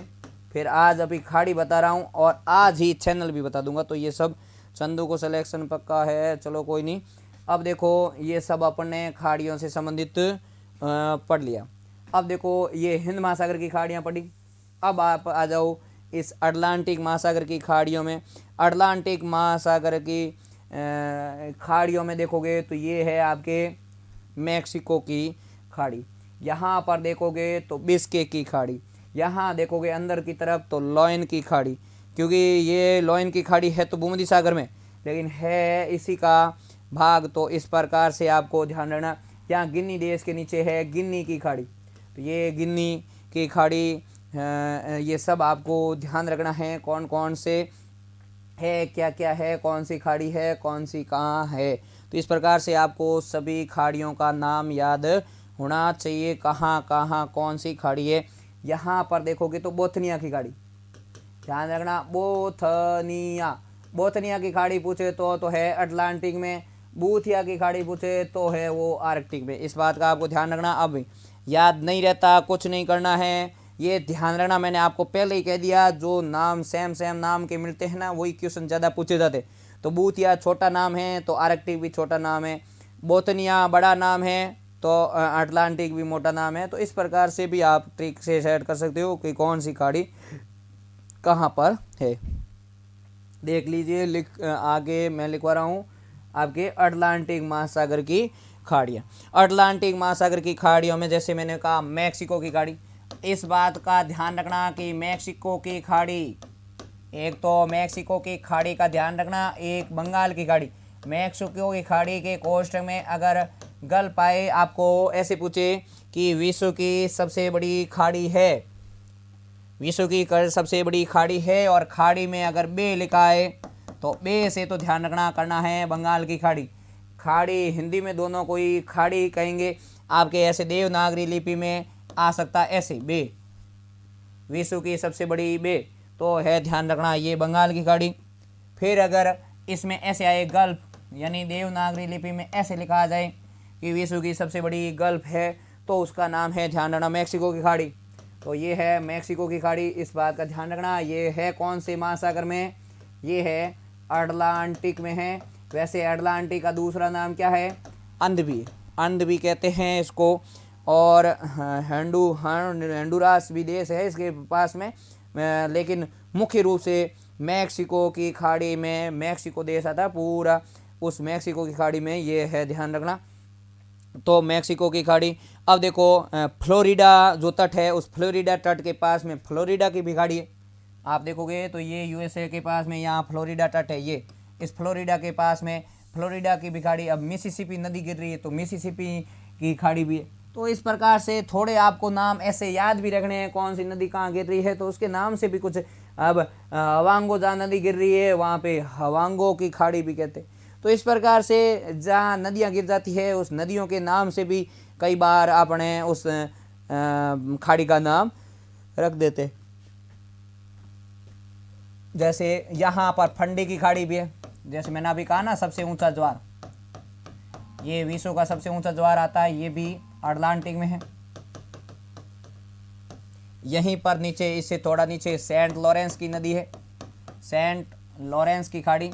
Speaker 1: फिर आज अभी खाड़ी बता रहा हूँ, और आज ही चैनल भी बता दूंगा। तो ये सब चंदू को सिलेक्शन पक्का है, चलो कोई नहीं। अब देखो ये सब अपन ने खाड़ियों से संबंधित पढ़ लिया। अब देखो ये हिंद महासागर की खाड़ियाँ पढ़ी। अब आप आ जाओ इस अटलांटिक महासागर की खाड़ियों में। अटलांटिक महासागर की खाड़ियों में देखोगे तो ये है आपके मैक्सिको की खाड़ी। यहाँ पर देखोगे तो बिस्के की खाड़ी। यहाँ देखोगे अंदर की तरफ तो लॉयन की खाड़ी, क्योंकि ये लॉयन की खाड़ी है तो भूमध्य सागर में, लेकिन है इसी का भाग। तो इस प्रकार से आपको ध्यान रखना। यहाँ गिनी देश के नीचे है गिनी की खाड़ी, तो ये गिनी की खाड़ी, ये सब आपको ध्यान रखना है, कौन कौन से है, क्या क्या है, कौन सी खाड़ी है, कौन सी कहाँ है। तो इस प्रकार से आपको सभी खाड़ियों का नाम याद होना चाहिए, कहाँ कहाँ कौन सी खाड़ी है। यहाँ पर देखोगे तो बोथनिया की खाड़ी, ध्यान रखना, बोथनिया, बोथनिया की खाड़ी पूछे तो है अटलांटिक में, बूथिया की खाड़ी पूछे तो है वो आर्कटिक में। इस बात का आपको ध्यान रखना। अब याद नहीं रहता, कुछ नहीं करना है, ये ध्यान रखना, मैंने आपको पहले ही कह दिया, जो नाम सेम सेम नाम के मिलते हैं ना, वही क्वेश्चन ज़्यादा पूछे जाते। तो बूथिया छोटा नाम है तो आर्कटिक भी छोटा नाम है, बोथनिया बड़ा नाम है तो अटलांटिक भी मोटा नाम है। तो इस प्रकार से भी आप ट्रिक से सेट कर सकते हो कि कौन सी खाड़ी कहाँ पर है। देख लीजिए, आगे मैं लिखवा रहा हूँ आपके अटलांटिक महासागर की खाड़ियाँ। अटलांटिक महासागर की खाड़ियों में जैसे मैंने कहा मैक्सिको की खाड़ी। इस बात का ध्यान रखना कि मैक्सिको की खाड़ी, एक तो मैक्सिको की खाड़ी का ध्यान रखना, एक बंगाल की खाड़ी। मैक्सिको की खाड़ी के कोस्ट में अगर गल्फ आए, आपको ऐसे पूछे कि विश्व की सबसे बड़ी खाड़ी है, विश्व की सबसे बड़ी खाड़ी है, और खाड़ी में अगर बे लिखा है तो बे से तो ध्यान रखना करना है बंगाल की खाड़ी। खाड़ी हिंदी में दोनों को ही खाड़ी कहेंगे, आपके ऐसे देवनागरी लिपि में आ सकता ऐसे बे, विश्व की सबसे बड़ी बे तो है, ध्यान रखना ये बंगाल की खाड़ी। फिर अगर इसमें ऐसे आए गल्फ, यानी देवनागरी लिपि में ऐसे लिखा जाए कि विश्व की सबसे बड़ी गल्फ है तो उसका नाम है, ध्यान रखना, मैक्सिको की खाड़ी। तो ये है मैक्सिको की खाड़ी, इस बात का ध्यान रखना। ये है कौन से महासागर में? ये है अटलांटिक में है। वैसे अटलांटिक का दूसरा नाम क्या है? अंध भी कहते हैं इसको। और होंडुरास भी देश है इसके पास में, लेकिन मुख्य रूप से मैक्सिको की खाड़ी में, मैक्सिको देश आता है पूरा, उस मैक्सिको की खाड़ी में ये है, ध्यान रखना। तो मैक्सिको की खाड़ी। अब देखो फ्लोरिडा जो तट है, उस फ्लोरिडा तट के पास में फ्लोरिडा की भी खाड़ी है। आप देखोगे तो ये यूएसए के पास में यहाँ फ्लोरिडा तट है, ये इस फ्लोरिडा के पास में फ्लोरिडा की भी खाड़ी। अब मिसिसिपी नदी गिर रही है तो मिसिसिपी की खाड़ी भी है। तो इस प्रकार से थोड़े आपको नाम ऐसे याद भी रखने हैं, कौन सी नदी कहाँ गिर रही है तो उसके नाम से भी कुछ। अब हवांगो जहाँ नदी गिर रही है वहाँ पे हवांगो की खाड़ी भी कहते हैं। तो इस प्रकार से जहाँ नदियाँ गिर जाती है उस नदियों के नाम से भी कई बार अपने उस खाड़ी का नाम रख देते। जैसे यहाँ पर फंडी की खाड़ी भी है, जैसे मैंने अभी कहा ना सबसे ऊंचा ज्वार, ये विश्व का सबसे ऊंचा ज्वार आता है, ये भी अटलांटिक में है। यहीं पर नीचे, इससे थोड़ा नीचे सेंट लॉरेंस की नदी है, सेंट लॉरेंस की खाड़ी।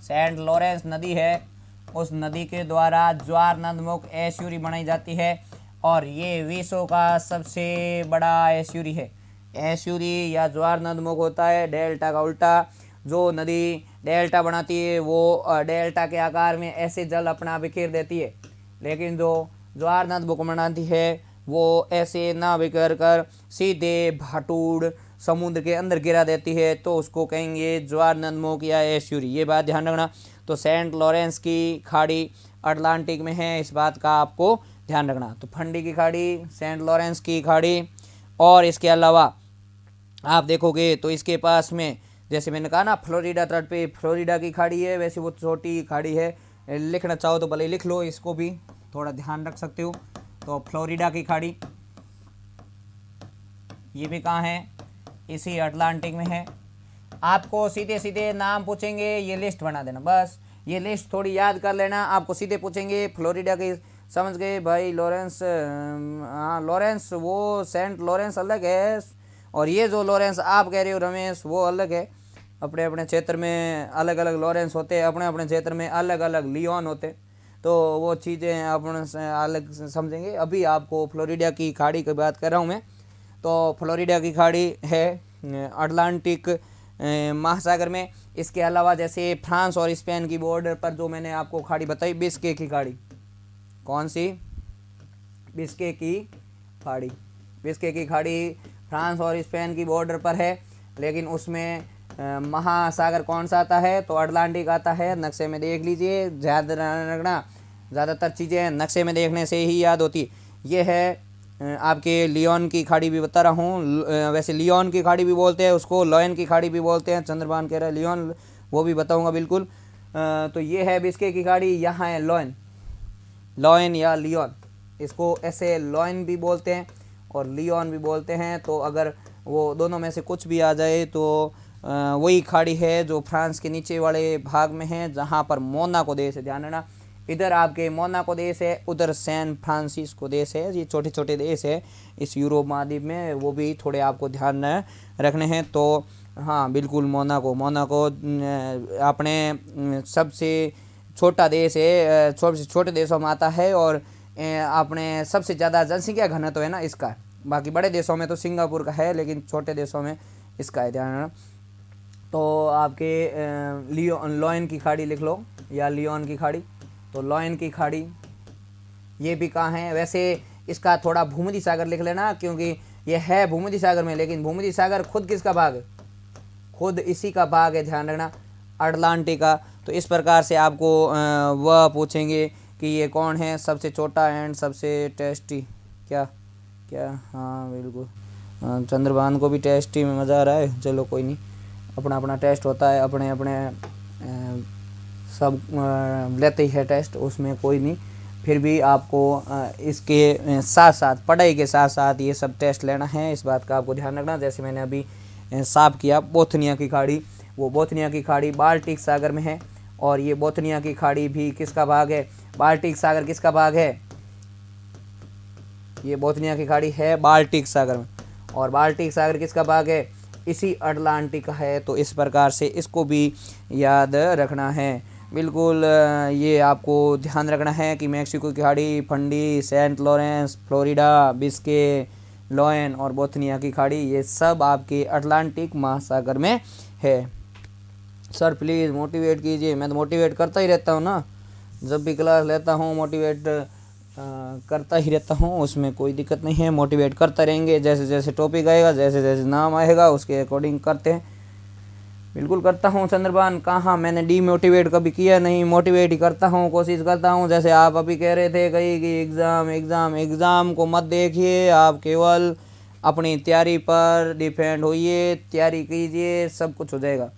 Speaker 1: सेंट लॉरेंस नदी है, उस नदी के द्वारा ज्वार नदमुख एस्यूरी बनाई जाती है और ये विश्व का सबसे बड़ा एस्यूरी है। एस्यूरी या ज्वार नदमुख होता है डेल्टा का उल्टा। जो नदी डेल्टा बनाती है वो डेल्टा के आकार में ऐसे जल अपना बिखेर देती है, लेकिन जो ज्वार नदमुख बनाती है वो ऐसे ना बिखर कर सीधे भाटूड़ समुद्र के अंदर गिरा देती है, तो उसको कहेंगे ज्वार नदमुख या एस्यूरी। ये बात ध्यान रखना। तो सेंट लॉरेंस की खाड़ी अटलांटिक में है, इस बात का आपको ध्यान रखना। तो फंडी की खाड़ी, सेंट लॉरेंस की खाड़ी, और इसके अलावा आप देखोगे तो इसके पास में, जैसे मैंने कहा ना फ्लोरिडा तट पे फ्लोरिडा की खाड़ी है, वैसे वो छोटी खाड़ी है। लिखना चाहो तो भले लिख लो, इसको भी थोड़ा ध्यान रख सकते हो। तो फ्लोरिडा की खाड़ी ये भी कहाँ है? इसी अटलांटिक में है। आपको सीधे सीधे नाम पूछेंगे, ये लिस्ट बना देना बस, ये लिस्ट थोड़ी याद कर लेना। आपको सीधे पूछेंगे फ्लोरिडा की, समझ गए भाई? लॉरेंस, हाँ लॉरेंस, वो सेंट लॉरेंस अलग है, और ये जो लॉरेंस आप कह रहे हो रमेश वो अलग है। अपने अपने क्षेत्र में अलग अलग लॉरेंस होते हैं, अपने अपने क्षेत्र में अलग अलग लियोन होते, तो वो चीज़ें अपन अलग समझेंगे। अभी आपको फ्लोरिडा की खाड़ी की बात कर रहा हूँ मैं। तो फ्लोरिडा की खाड़ी है अटलांटिक महासागर में। इसके अलावा जैसे फ्रांस और स्पेन की बॉर्डर पर जो मैंने आपको खाड़ी बताई, बिस्के की खाड़ी, कौन सी? बिस्के की खाड़ी। बिस्के की खाड़ी फ्रांस और स्पेन की बॉर्डर पर है, लेकिन उसमें महासागर कौन सा आता है? तो अटलांटिक आता है। नक्शे में देख लीजिए, याद रखना, ज़्यादातर चीज़ें नक्शे में देखने से ही याद होती। ये है आपके लियोन की खाड़ी भी बता रहा हूँ। वैसे लियोन की खाड़ी भी बोलते हैं उसको, लॉयन की खाड़ी भी बोलते हैं। चंद्रभान कह रहा है लियोन, वो भी बताऊँगा बिल्कुल। तो ये है बिस्के की खाड़ी, यहाँ है लॉयन, लॉयन या लियोन, इसको ऐसे लॉयन भी बोलते हैं और लियोन भी बोलते हैं। तो अगर वो दोनों में से कुछ भी आ जाए तो वही खाड़ी है जो फ्रांस के नीचे वाले भाग में है, जहाँ पर मोनाको देश है। ध्यान रखना, इधर आपके मोनाको देश है, उधर सैन फ्रांसिस्को देश है। ये छोटे छोटे देश है इस यूरोप महाद्वीप में, वो भी थोड़े आपको ध्यान रखने हैं। तो हाँ बिल्कुल, मोनाको अपने सबसे छोटा देश है, छोटे देशों में आता है, और अपने सबसे ज़्यादा जनसंख्या घनत्व है ना इसका। बाकी बड़े देशों में तो सिंगापुर का है, लेकिन छोटे देशों में इसका है, ध्यान रखना। तो आपके लॉयन की खाड़ी लिख लो या लियोन की खाड़ी। तो लॉयन की खाड़ी ये भी कहाँ है? वैसे इसका थोड़ा भूमध्य सागर लिख लेना, क्योंकि ये है भूमध्य सागर में, लेकिन भूमध्य सागर खुद किसका भाग है? खुद इसी का भाग है, ध्यान रखना, अटलांटिक का। तो इस प्रकार से आपको वह पूछेंगे कि ये कौन है सबसे छोटा एंड सबसे टेस्टी, क्या क्या? हाँ बिल्कुल, चंद्रभान को भी टेस्टी में मज़ा आ रहा है। चलो कोई नहीं, अपना अपना टेस्ट होता है, अपने अपने सब लेते ही है टेस्ट, उसमें कोई नहीं। फिर भी आपको इसके साथ साथ, पढ़ाई के साथ साथ ये सब टेस्ट लेना है, इस बात का आपको ध्यान रखना। जैसे मैंने अभी साफ किया बोथनिया की खाड़ी, वो बोथनिया की खाड़ी बाल्टिक सागर में है। और ये बोथनिया की खाड़ी भी किसका भाग है? बाल्टिक सागर किसका भाग है? ये बोथनिया की खाड़ी है बाल्टिक सागर में। और बाल्टिक सागर किसका भाग है? इसी अटलांटिक का है। तो इस प्रकार से इसको भी याद रखना है। बिल्कुल ये आपको ध्यान रखना है कि मैक्सिको की खाड़ी, Fundy, Saint Lawrence, Florida, Biscay, Lion और बोथनिया की खाड़ी, ये सब आपके अटलांटिक महासागर में है। सर प्लीज़ मोटिवेट कीजिए। मैं तो मोटिवेट करता ही रहता हूँ ना, जब भी क्लास लेता हूँ मोटिवेट करता ही रहता हूँ, उसमें कोई दिक्कत नहीं है। मोटिवेट करते रहेंगे, जैसे जैसे टॉपिक आएगा, जैसे जैसे नाम आएगा उसके अकॉर्डिंग करते हैं। बिल्कुल करता हूँ चंद्रभान, कहाँ मैंने डीमोटिवेट कभी किया नहीं, मोटिवेट ही करता हूँ, कोशिश करता हूँ। जैसे आप अभी कह रहे थे कहीं कि एग्ज़ाम एग्ज़ाम एग्ज़ाम को मत देखिए, आप केवल अपनी तैयारी पर डिपेंड होइए, तैयारी कीजिए, सब कुछ हो जाएगा।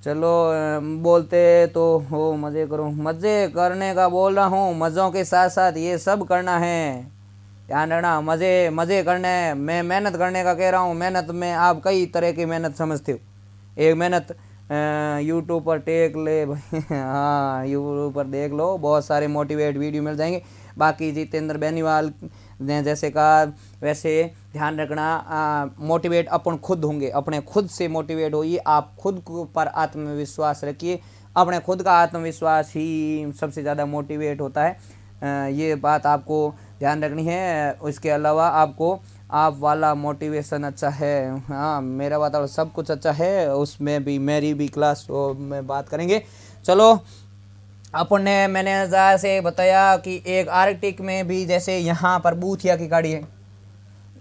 Speaker 1: चलो बोलते तो हो मज़े करो, मज़े करने का बोल रहा हूँ, मज़ों के साथ साथ ये सब करना है, ध्यान रखना। मज़े मज़े करने हैं, मैं मेहनत करने का कह रहा हूँ। मेहनत में आप कई तरह की मेहनत समझते हो। एक मेहनत यूट्यूब पर टेक ले भाई हाँ यूट्यूब पर देख लो, बहुत सारे मोटिवेट वीडियो मिल जाएंगे। बाकी जितेंद्र बेनीवाल ने जैसे कहा वैसे ध्यान रखना, मोटिवेट अपन खुद होंगे, अपने खुद से मोटिवेट होइए, आप खुद पर आत्मविश्वास रखिए। अपने खुद का आत्मविश्वास ही सबसे ज़्यादा मोटिवेट होता है, ये बात आपको ध्यान रखनी है। इसके अलावा आपको आप वाला मोटिवेशन अच्छा है, हाँ मेरा वाला सब कुछ अच्छा है, उसमें भी मेरी भी क्लास में बात करेंगे। चलो अपन ने मैंने ज़रा से बताया कि एक आर्कटिक में भी, जैसे यहाँ पर बूथिया की खाड़ी है,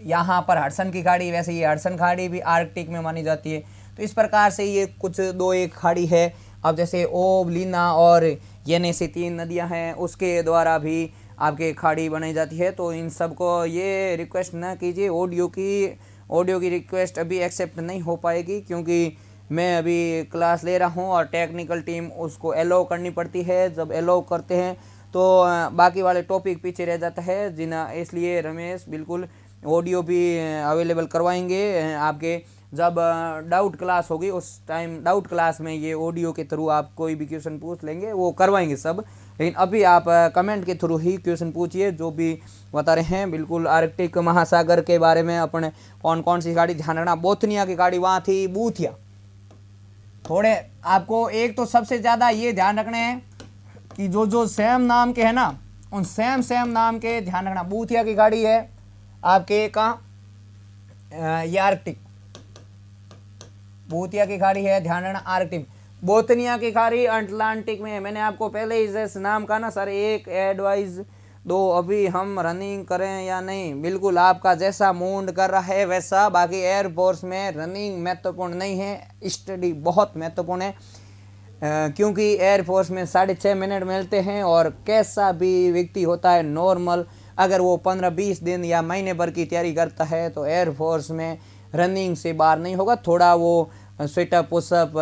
Speaker 1: यहाँ पर हडसन की खाड़ी, वैसे ये हडसन खाड़ी भी आर्कटिक में मानी जाती है। तो इस प्रकार से ये कुछ दो एक खाड़ी है। अब जैसे ओब, लीना और येने से 3 नदियाँ हैं, उसके द्वारा भी आपके खाड़ी बनाई जाती है। तो इन सब को ये रिक्वेस्ट ना कीजिए, ऑडियो की रिक्वेस्ट अभी एक्सेप्ट नहीं हो पाएगी, क्योंकि मैं अभी क्लास ले रहा हूँ और टेक्निकल टीम उसको अलाउ करनी पड़ती है। जब अलाउ करते हैं तो बाकी वाले टॉपिक पीछे रह जाता है जिना, इसलिए रमेश बिल्कुल ऑडियो भी अवेलेबल करवाएंगे आपके। जब डाउट क्लास होगी उस टाइम डाउट क्लास में ये ऑडियो के थ्रू आप कोई भी क्वेश्चन पूछ लेंगे, वो करवाएंगे सब। लेकिन अभी आप कमेंट के थ्रू ही क्वेश्चन पूछिए जो भी बता रहे हैं। बिल्कुल आर्कटिक महासागर के बारे में अपने कौन कौन सी गाड़ी ध्यान रखना, बोथनिया की गाड़ी वहाँ थी, बूथिया। थोड़े आपको एक तो सबसे ज़्यादा ये ध्यान रखने हैं कि जो जो सेम नाम के हैं ना, उन सेम नाम के ध्यान रखना। बूथिया की गाड़ी है आपके कहाँ, ये आर्कटिक, बूथिया की खाड़ी है ध्यान रखना आर्कटिक। बोथनिया की खाड़ी अटलांटिक में है। मैंने आपको पहले ही जैसे नाम कहा ना सर, एक एडवाइस दो, अभी हम रनिंग करें या नहीं, बिल्कुल आपका जैसा मूड कर रहा है वैसा। बाकी एयरफोर्स में रनिंग महत्वपूर्ण नहीं है, स्टडी बहुत महत्वपूर्ण है, क्योंकि एयरफोर्स में 6.5 मिनट मिलते हैं। और कैसा भी व्यक्ति होता है नॉर्मल, अगर वो 15-20 दिन या महीने भर की तैयारी करता है तो एयरफोर्स में रनिंग से बाहर नहीं होगा। थोड़ा वो स्वेटअप पुशअप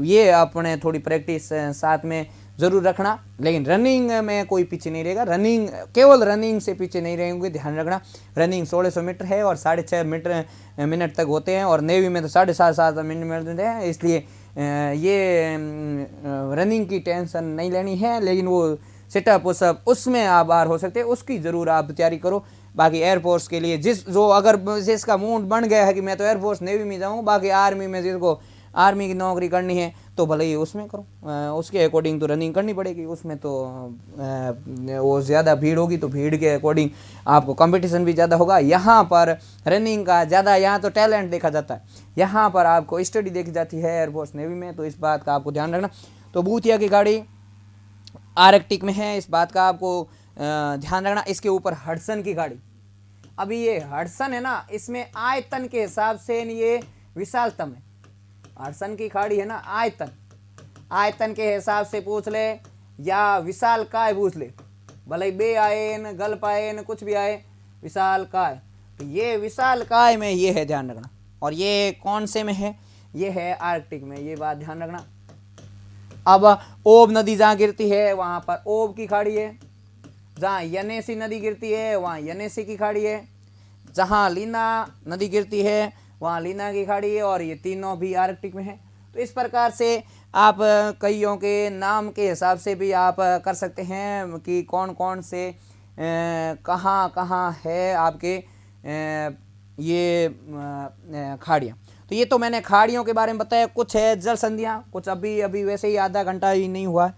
Speaker 1: ये अपने थोड़ी प्रैक्टिस साथ में ज़रूर रखना, लेकिन रनिंग में कोई पीछे नहीं रहेगा। रनिंग केवल रनिंग से पीछे नहीं रहेंगे, ध्यान रखना। रनिंग 1600 मीटर है और 6.5 मिनट तक होते हैं, और नेवी में तो 7.5 मिनट मिलते हैं। इसलिए ये रनिंग की टेंशन नहीं लेनी है, लेकिन वो सेटअप पुशअप उसमें आप बाहर हो सकते हैं, उसकी ज़रूर आप तैयारी करो। बाकी एयरफोर्स के लिए जो अगर जिसका मूड बन गया है कि मैं तो एयरफोर्स नेवी में जाऊँ, बाकी आर्मी में जिसको आर्मी की नौकरी करनी है तो भले ही उसमें करो, उसके अकॉर्डिंग तो रनिंग करनी पड़ेगी। उसमें तो वो ज़्यादा भीड़ होगी तो भीड़ के अकॉर्डिंग आपको कंपटीशन भी ज़्यादा होगा। यहाँ पर रनिंग का ज़्यादा, यहाँ तो टैलेंट देखा जाता है, यहाँ पर आपको स्टडी देखी जाती है एयरफोर्स नेवी में, तो इस बात का आपको ध्यान रखना। तो बूथिया की गाड़ी आर्कटिक में है, इस बात का आपको ध्यान रखना। इसके ऊपर हडसन की गाड़ी, अभी ये हडसन है ना, इसमें आयतन के हिसाब से ये विशालतम है। हडसन की खाड़ी है ना, आयतन के हिसाब से पूछ ले या विशाल काय पूछ ले, भले बे आए न गल्प आए न कुछ भी आए, विशाल काय। तो ये विशाल काय में ये है, ध्यान रखना। और ये कौन से में है, ये है आर्कटिक में, ये बात ध्यान रखना। अब ओब नदी जहाँ गिरती है वहाँ पर ओब की खाड़ी है, जहाँ यनेसी नदी गिरती है वहाँ यनेसी की खाड़ी है, जहाँ लीना नदी गिरती है वहाँ लीना की खाड़ी है, और ये तीनों भी आर्कटिक में है। तो इस प्रकार से आप कईयों के नाम के हिसाब से भी आप कर सकते हैं कि कौन कौन से कहाँ कहाँ है आपके ये खाड़ियाँ। तो ये तो मैंने खाड़ियों के बारे में बताया। कुछ है जल संधियाँ, कुछ अभी अभी वैसे ही आधा घंटा ही नहीं हुआ,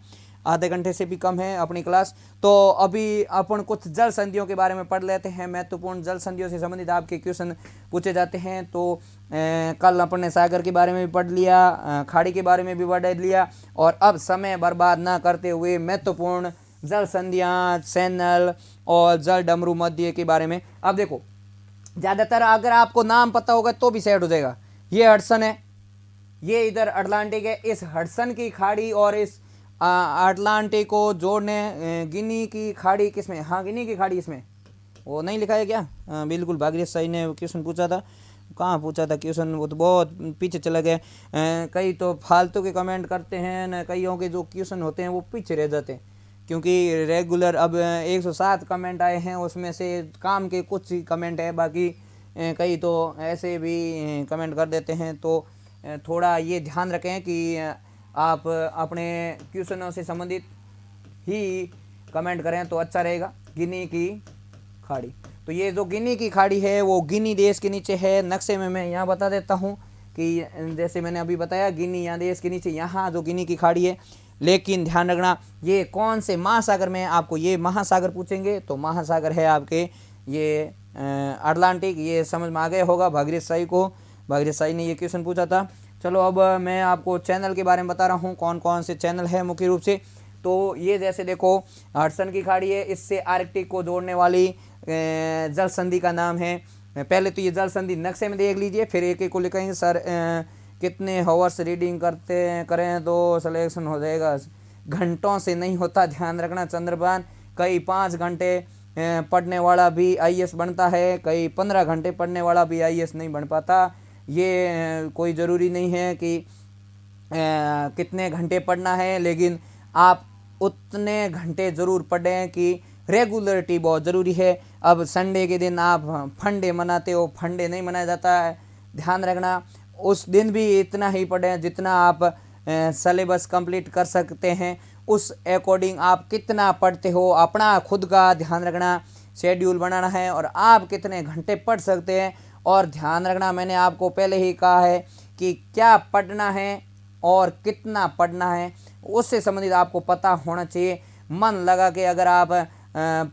Speaker 1: आधे घंटे से भी कम है अपनी क्लास। तो अभी अपन कुछ जल संधियों के बारे में पढ़ लेते हैं। महत्वपूर्ण जल संधियों से संबंधित आपके क्वेश्चन पूछे जाते हैं। तो कल अपन ने सागर के बारे में भी पढ़ लिया, खाड़ी के बारे में भी पढ़ लिया, और अब समय बर्बाद ना करते हुए महत्वपूर्ण जल संधियाँ, चैनल और जल डमरू मध्य के बारे में। अब देखो, ज़्यादातर अगर आपको नाम पता होगा तो भी सेट हो जाएगा। ये हडसन है, ये इधर अटलांटिक है। इस हडसन की खाड़ी और इस अटलांटिक को जोड़ने गिनी की खाड़ी किसमें? हाँ, गिनी की खाड़ी इसमें। वो नहीं लिखा है क्या? बिल्कुल, भागीरथ साई ने क्वेश्चन पूछा था। कहाँ पूछा था क्वेश्चन? वो तो बहुत पीछे चला गया। कई तो फालतू के कमेंट करते हैं न, कईयों के जो क्वेश्चन होते हैं वो पीछे रह जाते हैं, क्योंकि रेगुलर अब 107 कमेंट आए हैं, उसमें से काम के कुछ ही कमेंट है, बाकी कई तो ऐसे भी कमेंट कर देते हैं। तो थोड़ा ये ध्यान रखें कि आप अपने क्वेश्चनों से संबंधित ही कमेंट करें तो अच्छा रहेगा। गिनी की खाड़ी, तो ये जो गिनी की खाड़ी है वो गिनी देश के नीचे है। नक्शे में मैं यहाँ बता देता हूँ कि जैसे मैंने अभी बताया, गिनी यहाँ देश के नीचे, यहाँ जो गिनी की खाड़ी है। लेकिन ध्यान रखना ये कौन से महासागर में, आपको ये महासागर पूछेंगे तो महासागर है आपके ये अटलांटिक। ये समझ में आ गया होगा भागीरथ साई को, भागीरथ साई ने ये क्वेश्चन पूछा था। चलो अब मैं आपको चैनल के बारे में बता रहा हूँ, कौन कौन से चैनल है मुख्य रूप से। तो ये जैसे देखो, हडसन की खाड़ी है, इससे आर्कटिक को जोड़ने वाली जल संधि का नाम है। पहले तो ये जल संधि नक्शे में देख लीजिए, फिर एक एक को लिखेंगे। सर कितने हावर्स रीडिंग करें तो सिलेक्शन हो जाएगा? घंटों से नहीं होता, ध्यान रखना चंद्रपान। कई 5 घंटे पढ़ने वाला भी आईएएस बनता है, कई 15 घंटे पढ़ने वाला भी आईएएस नहीं बन पाता। ये कोई ज़रूरी नहीं है कि कितने घंटे पढ़ना है, लेकिन आप उतने घंटे ज़रूर पढ़ें कि रेगुलरिटी बहुत ज़रूरी है। अब संडे के दिन आप फंडे मनाते हो, फंडे नहीं मनाया जाता है, ध्यान रखना। उस दिन भी इतना ही पढ़ें जितना आप सिलेबस कंप्लीट कर सकते हैं, उस अकॉर्डिंग आप कितना पढ़ते हो, अपना खुद का ध्यान रखना, शेड्यूल बनाना है और आप कितने घंटे पढ़ सकते हैं। और ध्यान रखना, मैंने आपको पहले ही कहा है कि क्या पढ़ना है और कितना पढ़ना है, उससे संबंधित आपको पता होना चाहिए। मन लगा के अगर आप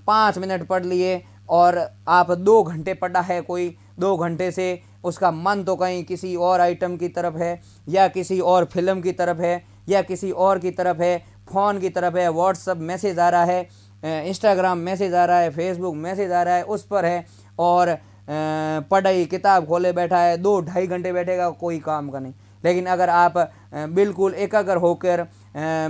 Speaker 1: 5 मिनट पढ़ लिए और आप 2 घंटे पढ़ा है, कोई 2 घंटे से उसका मन तो कहीं किसी और आइटम की तरफ है, या किसी और फिल्म की तरफ है, या किसी और की तरफ है, फ़ोन की तरफ है, व्हाट्सअप मैसेज आ रहा है, इंस्टाग्राम मैसेज आ रहा है, फेसबुक मैसेज आ रहा है, उस पर है, और पढ़ाई किताब खोले बैठा है, 2-2.5 घंटे बैठेगा, कोई काम का नहीं। लेकिन अगर आप बिल्कुल एकाग्र होकर,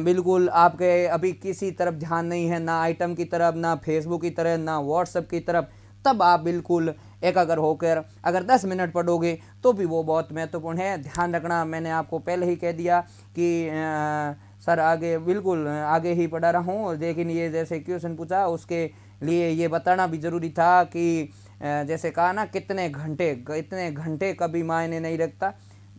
Speaker 1: बिल्कुल आपके अभी किसी तरफ ध्यान नहीं है, ना आइटम की तरफ, ना फेसबुक की तरफ, ना व्हाट्सएप की तरफ, तब आप बिल्कुल एकाग्र होकर अगर 10 मिनट पढ़ोगे तो भी वो बहुत महत्वपूर्ण है। ध्यान रखना, मैंने आपको पहले ही कह दिया कि सर आगे बिल्कुल आगे ही पढ़ा रहा हूँ, लेकिन ये जैसे क्वेश्चन पूछा उसके लिए ये बताना भी ज़रूरी था कि जैसे कहा ना, कितने घंटे कभी मायने नहीं रखता,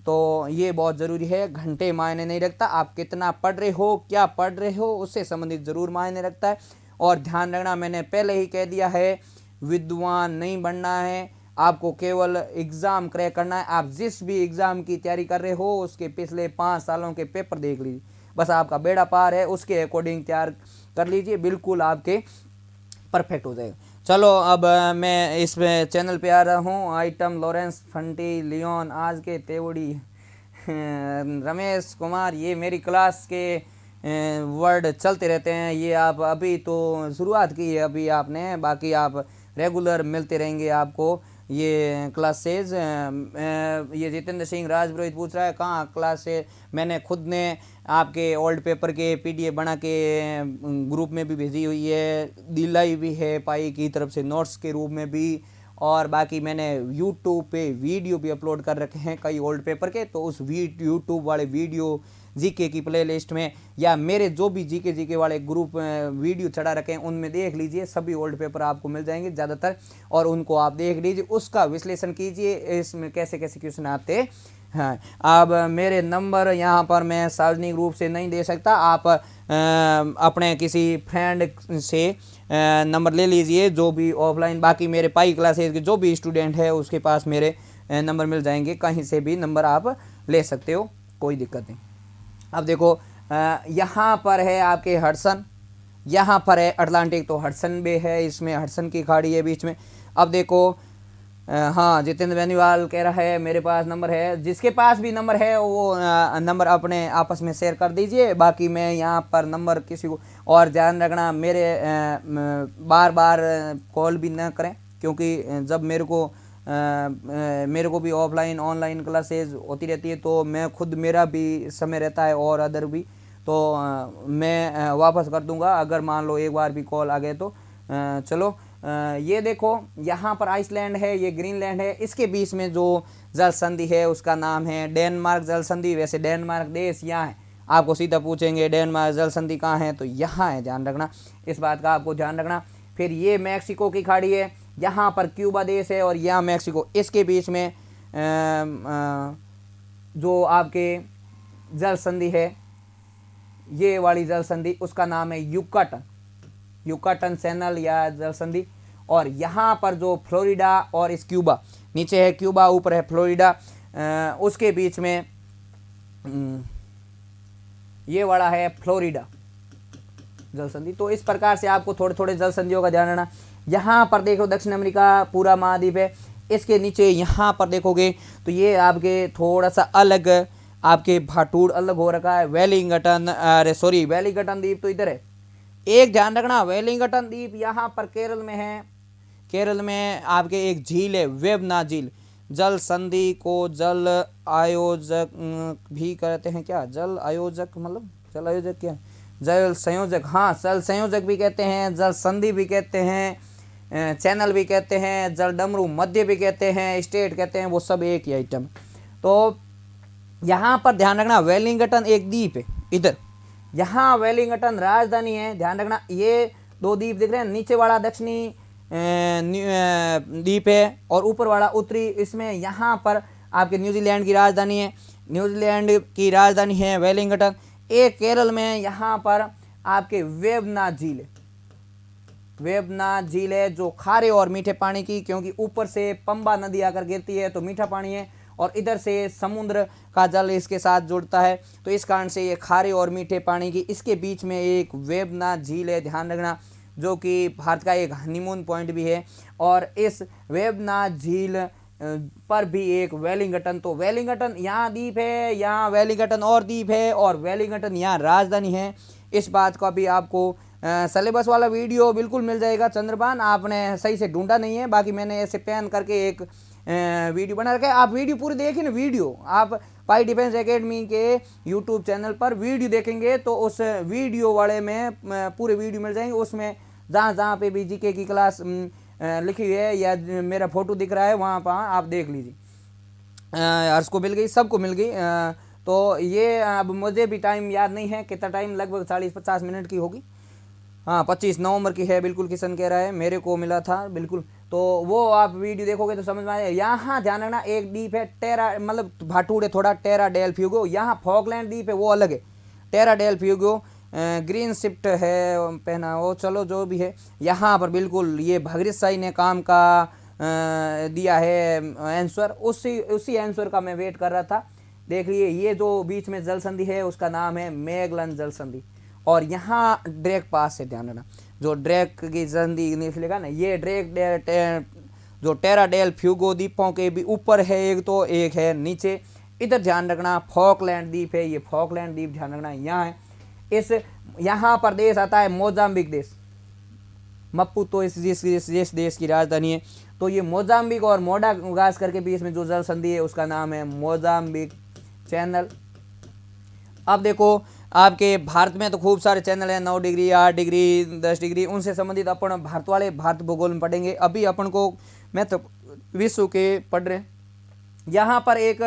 Speaker 1: तो ये बहुत ज़रूरी है। घंटे मायने नहीं रखता, आप कितना पढ़ रहे हो, क्या पढ़ रहे हो, उससे संबंधित ज़रूर मायने रखता है। और ध्यान रखना, मैंने पहले ही कह दिया है, विद्वान नहीं बनना है, आपको केवल एग्ज़ाम क्रैक करना है। आप जिस भी एग्ज़ाम की तैयारी कर रहे हो उसके पिछले 5 सालों के पेपर देख लीजिए, बस आपका बेड़ा पार है, उसके अकॉर्डिंग तैयार कर लीजिए, बिल्कुल आपके परफेक्ट हो जाएगा। चलो अब मैं इस चैनल पे आ रहा हूँ। आइटम लॉरेंस, फंटी, लियोन, आज के तेवड़ी, रमेश कुमार, ये मेरी क्लास के वर्ड चलते रहते हैं। ये आप अभी तो शुरुआत की है अभी आपने, बाकी आप रेगुलर मिलते रहेंगे आपको ये क्लासेज। ये जितेंद्र सिंह राजपुरोहित पूछ रहा है कहाँ क्लास से। मैंने खुद ने आपके ओल्ड पेपर के PDF बना के ग्रुप में भी भेजी हुई है, दिलाई भी है पाई की तरफ से नोट्स के रूप में भी, और बाकी मैंने YouTube पे वीडियो भी अपलोड कर रखे हैं कई ओल्ड पेपर के, तो उस यूट्यूब वाले वीडियो जीके की प्लेलिस्ट में, या मेरे जो भी जीके वाले ग्रुप वीडियो चढ़ा रखे हैं उनमें देख लीजिए, सभी ओल्ड पेपर आपको मिल जाएंगे ज़्यादातर, और उनको आप देख लीजिए, उसका विश्लेषण कीजिए इसमें कैसे कैसे क्वेश्चन आते हैं। हाँ, अब मेरे नंबर यहाँ पर मैं सार्वजनिक रूप से नहीं दे सकता, आप अपने किसी फ्रेंड से नंबर ले लीजिए जो भी ऑफलाइन, बाकी मेरे पाई क्लासेज के जो भी स्टूडेंट है उसके पास मेरे नंबर मिल जाएंगे, कहीं से भी नंबर आप ले सकते हो, कोई दिक्कत नहीं। अब देखो यहाँ पर है आपके हडसन, यहाँ पर है अटलांटिक, तो हडसन बे है, इसमें हडसन की खाड़ी है बीच में। अब देखो हाँ, जितेंद्र बेनीवाल कह रहा है मेरे पास नंबर है, जिसके पास भी नंबर है वो नंबर अपने आपस में शेयर कर दीजिए, बाकी मैं यहाँ पर नंबर किसी को, और ध्यान रखना मेरे बार बार कॉल भी न करें, क्योंकि जब मेरे को भी ऑफलाइन ऑनलाइन क्लासेज होती रहती है, तो मैं खुद मेरा भी समय रहता है और अदर भी, तो मैं वापस कर दूंगा अगर मान लो एक बार भी कॉल आ गए तो। चलो ये देखो यहाँ पर आइसलैंड है, ये ग्रीनलैंड है, इसके बीच में जो जल संधि है उसका नाम है डेनमार्क जल संधि। वैसे डेनमार्क देश यहाँ है, आपको सीधा पूछेंगे डेनमार्क जल संधि कहाँ है, तो यहाँ है, ध्यान रखना इस बात का, आपको ध्यान रखना। फिर ये मैक्सिको की खाड़ी है, यहाँ पर क्यूबा देश है और यहाँ मैक्सिको, इसके बीच में जो आपके जल संधि है, ये वाली जल संधि, उसका नाम है युकाटन चैनल या जल संधि। और यहाँ पर जो फ्लोरिडा और इस क्यूबा, नीचे है क्यूबा, ऊपर है फ्लोरिडा, उसके बीच में ये वाला है फ्लोरिडा जल संधि। तो इस प्रकार से आपको थोड़े थोड़े जल संधियों का ध्यान रखना। यहाँ पर देखो दक्षिण अमेरिका पूरा महाद्वीप है, इसके नीचे यहाँ पर देखोगे तो ये आपके थोड़ा सा अलग, आपके भाटूड़ अलग हो रखा है, वेलिंगटन द्वीप तो इधर है। एक ध्यान रखना, वेलिंगटन द्वीप यहाँ पर केरल में है, केरल में आपके एक झील है वेबना झील। जल संधि को जल आयोजक भी कहते हैं क्या, जल आयोजक मतलब जल आयोजक क्या, जल संयोजक, हाँ जल संयोजक भी कहते हैं, जल संधि भी कहते हैं, चैनल भी कहते हैं, जल डमरू मध्य भी कहते हैं, स्टेट कहते हैं, वो सब एक ही आइटम। तो यहाँ पर ध्यान रखना वेलिंगटन एक द्वीप है इधर, यहाँ वेलिंगटन राजधानी है, ध्यान रखना। ये दो द्वीप दिख रहे हैं, नीचे वाला दक्षिणी द्वीप है और ऊपर वाला उत्तरी, इसमें यहाँ पर आपके न्यूजीलैंड की राजधानी है, न्यूजीलैंड की राजधानी है वेलिंगटन। एक केरल में यहाँ पर आपके वेबना झील है, वेबना झील है जो खारे और मीठे पानी की, क्योंकि ऊपर से पंबा नदी आकर गिरती है तो मीठा पानी है और इधर से समुद्र का जल इसके साथ जुड़ता है, तो इस कारण से ये खारे और मीठे पानी की, इसके बीच में एक वेबना झील है, ध्यान रखना, जो कि भारत का एक हनीमून पॉइंट भी है। और इस वेबना झील पर भी एक वेलिंगटन, तो वेलिंगटन यहाँ द्वीप है, यहाँ वेलिंगटन और द्वीप है, और वेलिंगटन यहाँ राजधानी है। इस बात का भी आपको सिलेबस वाला वीडियो बिल्कुल मिल जाएगा चंद्रभान, आपने सही से ढूंढा नहीं है, बाकी मैंने ऐसे पेन करके एक वीडियो बना रखा है, आप वीडियो पूरी देखिए ना, वीडियो आप पाई डिफेंस एकेडमी के यूट्यूब चैनल पर वीडियो देखेंगे तो उस वीडियो वाले में पूरे वीडियो मिल जाएंगे, उसमें जहाँ जहाँ पे भी जीके की क्लास लिखी हुई है या मेरा फोटो दिख रहा है वहाँ पर आप देख लीजिए। हर्ष को मिल गई, सबको मिल गई। तो ये अब मुझे भी टाइम याद नहीं है कितना टाइम, लगभग 40-50 मिनट की होगी, हाँ 25 नवंबर की है, बिल्कुल किशन कह रहा है, मेरे को मिला था बिल्कुल। तो वो आप वीडियो देखोगे तो समझ में आएगा। यहाँ ध्यान रखना एक द्वीप है टेरा, मतलब भाटूड़ है थोड़ा, टेरा डेल फ्यूगो, यहाँ फॉकलैंड द्वीप है वो अलग है, टेरा डेल फ्यूगो ग्रीन शिफ्ट है पहना वो, चलो जो भी है। यहाँ पर बिल्कुल ये भगीरथ शाही ने काम का दिया है आंसर, उसी आंसर का मैं वेट कर रहा था। देख लिए ये जो बीच में जल संधि है उसका नाम है मैगलन जल संधि, और यहाँ ड्रेक पास से ध्यान रखना, जो ड्रेक की संधि निकलेगा ना, ये ड्रेक जो टेरा डेल फ्यूगो द्वीपों के भी ऊपर है एक, तो एक है नीचे। इधर ध्यान रखना फॉकलैंड द्वीप है, ये फॉकलैंड द्वीप ध्यान रखना यहाँ है। इस यहाँ पर देश आता है मोजाम्बिक देश, मप्पुतो इस देश की राजधानी है। तो ये मोजाम्बिक और मोडागास्कर के बीच में जो जल संधि है उसका नाम है मोजाम्बिक चैनल। अब देखो आपके भारत में तो खूब सारे चैनल हैं, 9 डिग्री 8 डिग्री 10 डिग्री, उनसे संबंधित अपन भारत भूगोल में पढ़ेंगे। अभी अपन को मैं तो विश्व के पढ़ रहे हैं। यहाँ पर एक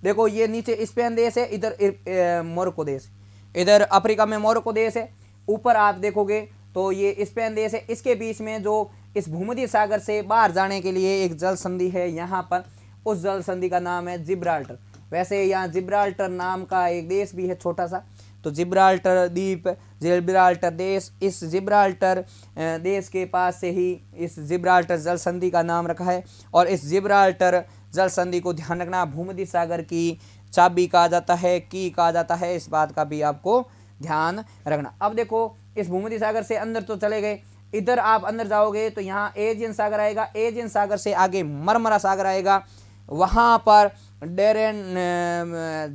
Speaker 1: देखो ये नीचे स्पेन देश है, इधर मोरक्को देश, इधर अफ्रीका में मोरक्को देश है, ऊपर आप देखोगे तो ये स्पेन देश है। इसके बीच में जो इस भूमध्य सागर से बाहर जाने के लिए एक जल संधि है यहाँ पर, उस जल संधि का नाम है जिब्राल्टर। वैसे यहाँ जिब्राल्टर नाम का एक देश भी है छोटा सा, तो जिब्राल्टर द्वीप, जिब्राल्टर देश, इस जिब्राल्टर देश के पास से ही इस जिब्राल्टर जल संधि का नाम रखा है। और इस जिब्राल्टर जल संधि को ध्यान रखना भूमध्य सागर की चाबी कहा जाता है, की कहा जाता है, इस बात का भी आपको ध्यान रखना। अब देखो इस भूमध्य सागर से अंदर तो चले गए, इधर आप अंदर जाओगे तो यहाँ एजियन सागर आएगा, एजियन सागर से आगे मरमरा सागर आएगा, वहाँ पर डेरेन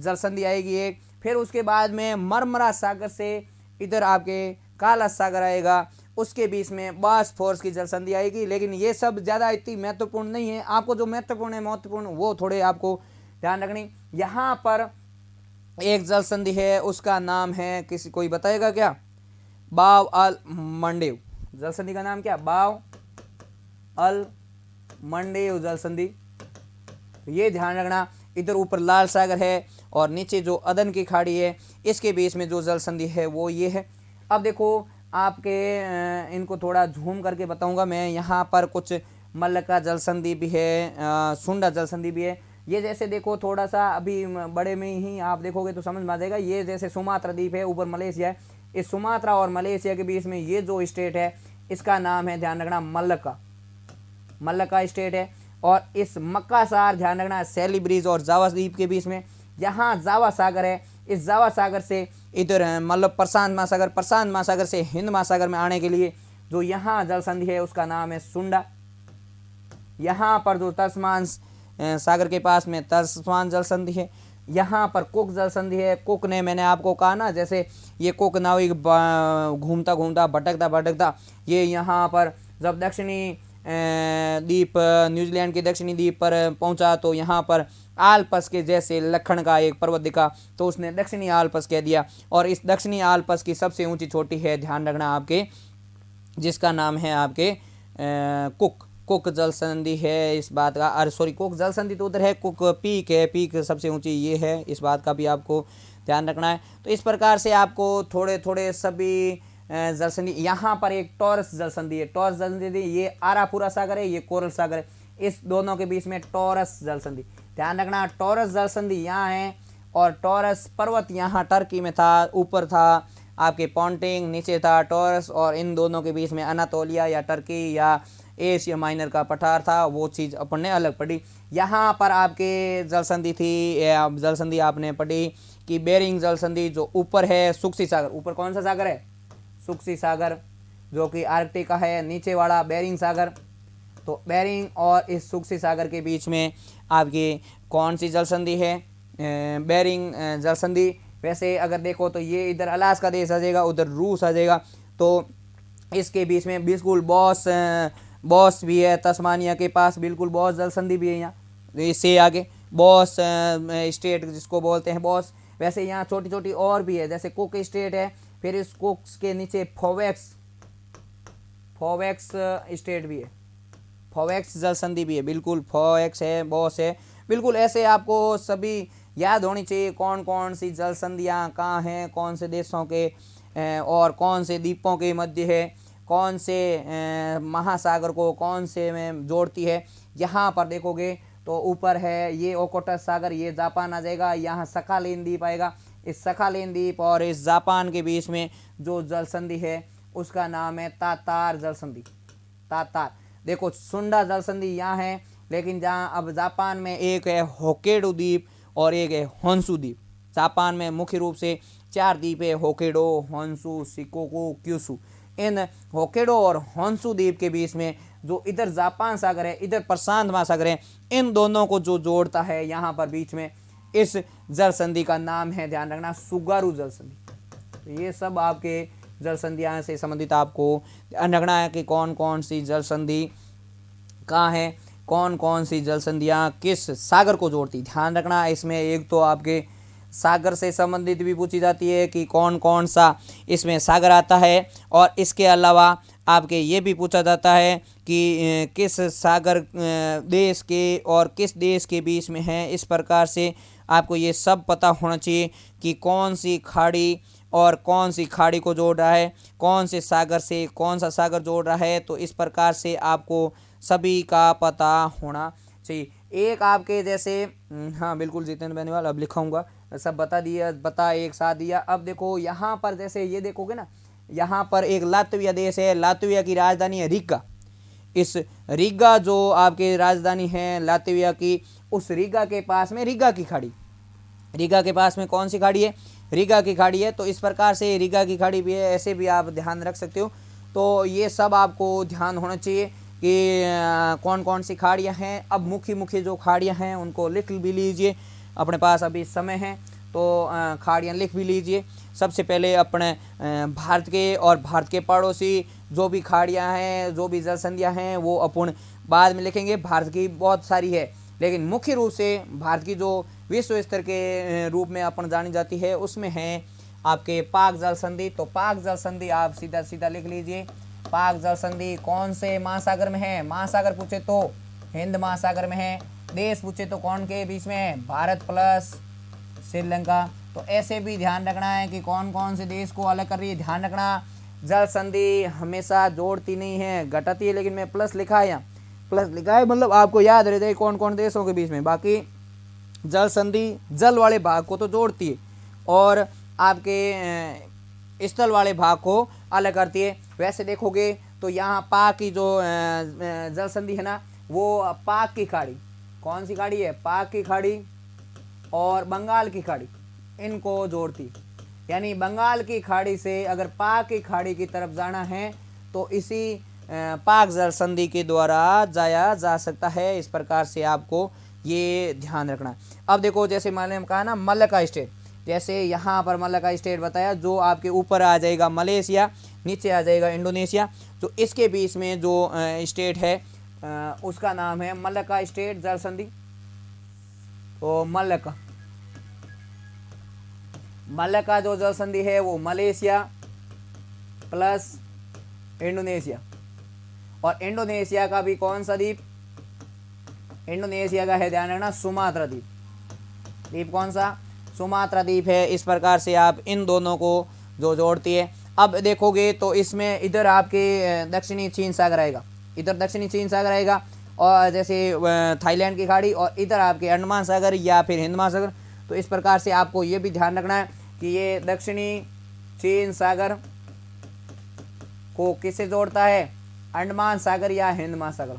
Speaker 1: जल संधि आएगी एक, फिर उसके बाद में मरमरा सागर से इधर आपके काला सागर आएगा, उसके बीच में बॉस्फोरस की जल संधि आएगी। लेकिन ये सब ज़्यादा इतनी महत्वपूर्ण नहीं है, आपको जो महत्वपूर्ण वो थोड़े आपको ध्यान रखनी। यहाँ पर एक जल संधि है, उसका नाम है, किसी कोई बताएगा क्या? बाव अल मंडेव। जल संधि का नाम क्या? बाव अल मंडेव जल संधि, ये ध्यान रखना। इधर ऊपर लाल सागर है और नीचे जो अदन की खाड़ी है, इसके बीच में जो जल संधि है वो ये है। अब देखो आपके इनको थोड़ा झूम करके बताऊंगा मैं। यहाँ पर कुछ मल्लका जल संधि भी है, सुंडा जल संधि भी है। ये जैसे देखो थोड़ा सा अभी बड़े में ही आप देखोगे तो समझ में आ जाएगा। ये जैसे सुमात्रा द्वीप है, ऊपर मलेशिया है, इस सुमात्रा और मलेशिया के बीच में ये जो स्टेट है इसका नाम है, ध्यान रखना, मल्लका, मल्लका स्टेट है। और इस मक्कासार ध्यान रखना सेलिब्रिज और जावा द्वीप के बीच में, यहाँ जावा सागर है, इस जावा सागर से इधर मतलब प्रशांत महासागर, प्रशांत महासागर से हिंद महासागर में आने के लिए जो यहाँ जल संधि है उसका नाम है सुंडा। यहाँ पर जो तस्मान सागर के पास में तस्मान जल संधि है, यहाँ पर कुक जल संधि है। कुक ने मैंने आपको कहा ना, जैसे ये कुक नाविक घूमता घूमता भटकता भटकता ये यहाँ पर जब दक्षिणी द्वीप, न्यूजीलैंड के दक्षिणी द्वीप पर पहुंचा तो यहाँ पर आल्पस के जैसे लखन का एक पर्वत दिखा, तो उसने दक्षिणी आल्पस कह दिया। और इस दक्षिणी आल्पस की सबसे ऊंची चोटी है, ध्यान रखना आपके, जिसका नाम है आपके कुक जल संधि है। इस बात का कुक जल संधि तो उधर है, कुक पीक है, पीक सबसे ऊंची ये है, इस बात का भी आपको ध्यान रखना है। तो इस प्रकार से आपको थोड़े थोड़े सभी जल संधि। यहाँ पर एक टॉरस जल संधि है, टॉरस जल संधि, ये आरापुरा सागर है, ये कोरल सागर है, इस दोनों के बीच में टॉरस जल संधि, ध्यान रखना। टॉरस जल संधि यहाँ है और टॉरस पर्वत यहाँ टर्की में था, ऊपर था आपके पॉन्टिंग, नीचे था टॉरस, और इन दोनों के बीच में अनातोलिया या टर्की या एशिया माइनर का पठार था, वो चीज़ अपन ने अलग पढ़ी। यहाँ पर आपके जल संधि थी, जल संधि आपने पढ़ी कि बेरिंग जल संधि, जो ऊपर है सुक्सी सागर, ऊपर कौन सा सागर है? सुक्सी सागर, जो कि आर्कटिक का है, नीचे वाला बेरिंग सागर। तो बेरिंग और इस सुक्सी सागर के बीच में आपकी कौन सी जल संधि है? बेरिंग जल संधि। वैसे अगर देखो तो ये इधर अलास्का देश आ जाएगा, उधर रूस आ जाएगा, तो इसके बीच में बिल्कुल बॉस भी है, तस्मानिया के पास बिल्कुल बॉस जल संधि भी है यहाँ, इससे आगे बॉस स्टेट जिसको बोलते हैं बॉस। वैसे यहाँ छोटी छोटी और भी है, जैसे कुक स्टेट है, फिर इस कुक के नीचे फोवेक्स स्टेट भी है, फोवेक्स जल संधि भी है, बिल्कुल फोवेक्स है, बॉस है, बिल्कुल ऐसे आपको सभी याद होनी चाहिए कौन कौन सी जल संधियाँ कहाँ हैं, कौन से देशों के और कौन से द्वीपों के मध्य है, कौन से महासागर को कौन से में जोड़ती है। यहाँ पर देखोगे तो ऊपर है ये ओकोटस सागर, ये जापान आ जाएगा, यहाँ सखालिन द्वीप आएगा, इस सखालिन द्वीप और इस जापान के बीच में जो जल संधि है उसका नाम है तातार जल संधि, तातार। देखो सुंडा जल संधि यहाँ है, लेकिन जहाँ अब जापान में एक है होक्काइडो द्वीप और एक है होन्शु द्वीप। जापान में मुख्य रूप से 4 द्वीप है, होक्काइडो, होन्शु, शिकोकू, क्यूशु। इन होक्काइडो और होन्शु द्वीप के बीच में जो इधर जापान सागर है, इधर प्रशांत महासागर है, इन दोनों को जो जोड़ता है यहाँ पर बीच में, इस जल संधि का नाम है, ध्यान रखना, सुगारू जल संधि। तो ये सब आपके जल संधियाँ से संबंधित आपको ध्यान रखना है कि कौन कौन सी जल संधि कहाँ है, कौन कौन सी जल संधियाँ किस सागर को जोड़ती, ध्यान रखना। इसमें एक तो आपके सागर से संबंधित भी पूछी जाती है कि कौन कौन सा इसमें सागर आता है, और इसके अलावा
Speaker 2: आपके ये भी पूछा जाता है कि किस सागर देश के और किस देश के बीच में है। इस प्रकार से आपको ये सब पता होना चाहिए कि कौन सी खाड़ी और कौन सी खाड़ी को जोड़ रहा है, कौन से सागर से कौन सा सागर जोड़ रहा है। तो इस प्रकार से आपको सभी का पता होना चाहिए। एक आपके जैसे हाँ बिल्कुल जितेंद्र बेनीवाल, अब लिखाऊंगा, सब बता दिया, बता एक साथ दिया। अब देखो यहाँ पर जैसे ये देखोगे ना, यहाँ पर एक लातविया देश है, लातविया की राजधानी है रिगा। इस रिगा जो आपके राजधानी है लातविया की, उस रिगा के पास में रिगा की खाड़ी, रीगा के पास में कौन सी खाड़ी है, रीगा की खाड़ी है। तो इस प्रकार से रीगा की खाड़ी भी है, ऐसे भी आप ध्यान रख सकते हो। तो ये सब आपको ध्यान होना चाहिए कि कौन कौन सी खाड़ियाँ हैं। अब मुख्य मुख्य जो खाड़ियाँ हैं उनको लिख भी लीजिए, अपने पास अभी समय है तो खाड़ियाँ लिख भी लीजिए। सबसे पहले अपने भारत के और भारत के पड़ोसी जो भी खाड़ियाँ हैं, जो भी जल संधियाँ हैं, वो अपन बाद में लिखेंगे। भारत की बहुत सारी है, लेकिन मुख्य रूप से भारत की जो विश्व स्तर के रूप में अपन जानी जाती है उसमें है आपके पाक जल संधि। तो पाक जल संधि आप सीधा सीधा लिख लीजिए। पाक जल संधि कौन से महासागर में है, महासागर पूछे तो हिंद महासागर में है, देश पूछे तो कौन के बीच में है, भारत प्लस श्रीलंका। तो ऐसे भी ध्यान रखना है कि कौन कौन से देश को अलग कर रही है। ध्यान रखना जल संधि हमेशा जोड़ती नहीं है, घटाती है, लेकिन मैं प्लस लिखा है, यहाँ प्लस लिखा है मतलब आपको याद रह जाए कौन कौन देशों के बीच में। बाकी जल संधि जल वाले भाग को तो जोड़ती है और आपके स्थल वाले भाग को अलग करती है। वैसे देखोगे तो यहाँ पाक की जो जल संधि है ना, वो पाक की खाड़ी, कौन सी खाड़ी है, पाक की खाड़ी और बंगाल की खाड़ी, इनको जोड़ती। यानी बंगाल की खाड़ी से अगर पाक की खाड़ी की तरफ जाना है तो इसी पाक जल संधि के द्वारा जाया जा सकता है। इस प्रकार से आपको ये ध्यान रखना। अब देखो जैसे मैंने कहा ना मलक्का स्टेट, जैसे यहाँ पर मलक्का स्टेट बताया, जो आपके ऊपर आ जाएगा मलेशिया, नीचे आ जाएगा इंडोनेशिया। तो इसके बीच में जो स्टेट है उसका नाम है मलक्का स्टेट जल संधि। तो मलक्का जो जल संधि है वो मलेशिया प्लस इंडोनेशिया, और इंडोनेशिया का भी कौन सा द्वीप, इंडोनेशिया का है ध्यान रखना सुमात्रा द्वीप। द्वीप कौन सा, सुमात्रा द्वीप है। इस प्रकार से आप इन दोनों को जो जोड़ती है। अब देखोगे तो इसमें इधर आपके दक्षिणी चीन सागर आएगा, इधर दक्षिणी चीन सागर आएगा, और जैसे थाईलैंड की खाड़ी, और इधर आपके अंडमान सागर या फिर हिंद महासागर। तो इस प्रकार से आपको ये भी ध्यान रखना है कि ये दक्षिणी चीन सागर को किससे जोड़ता है, अंडमान सागर या हिंद महासागर,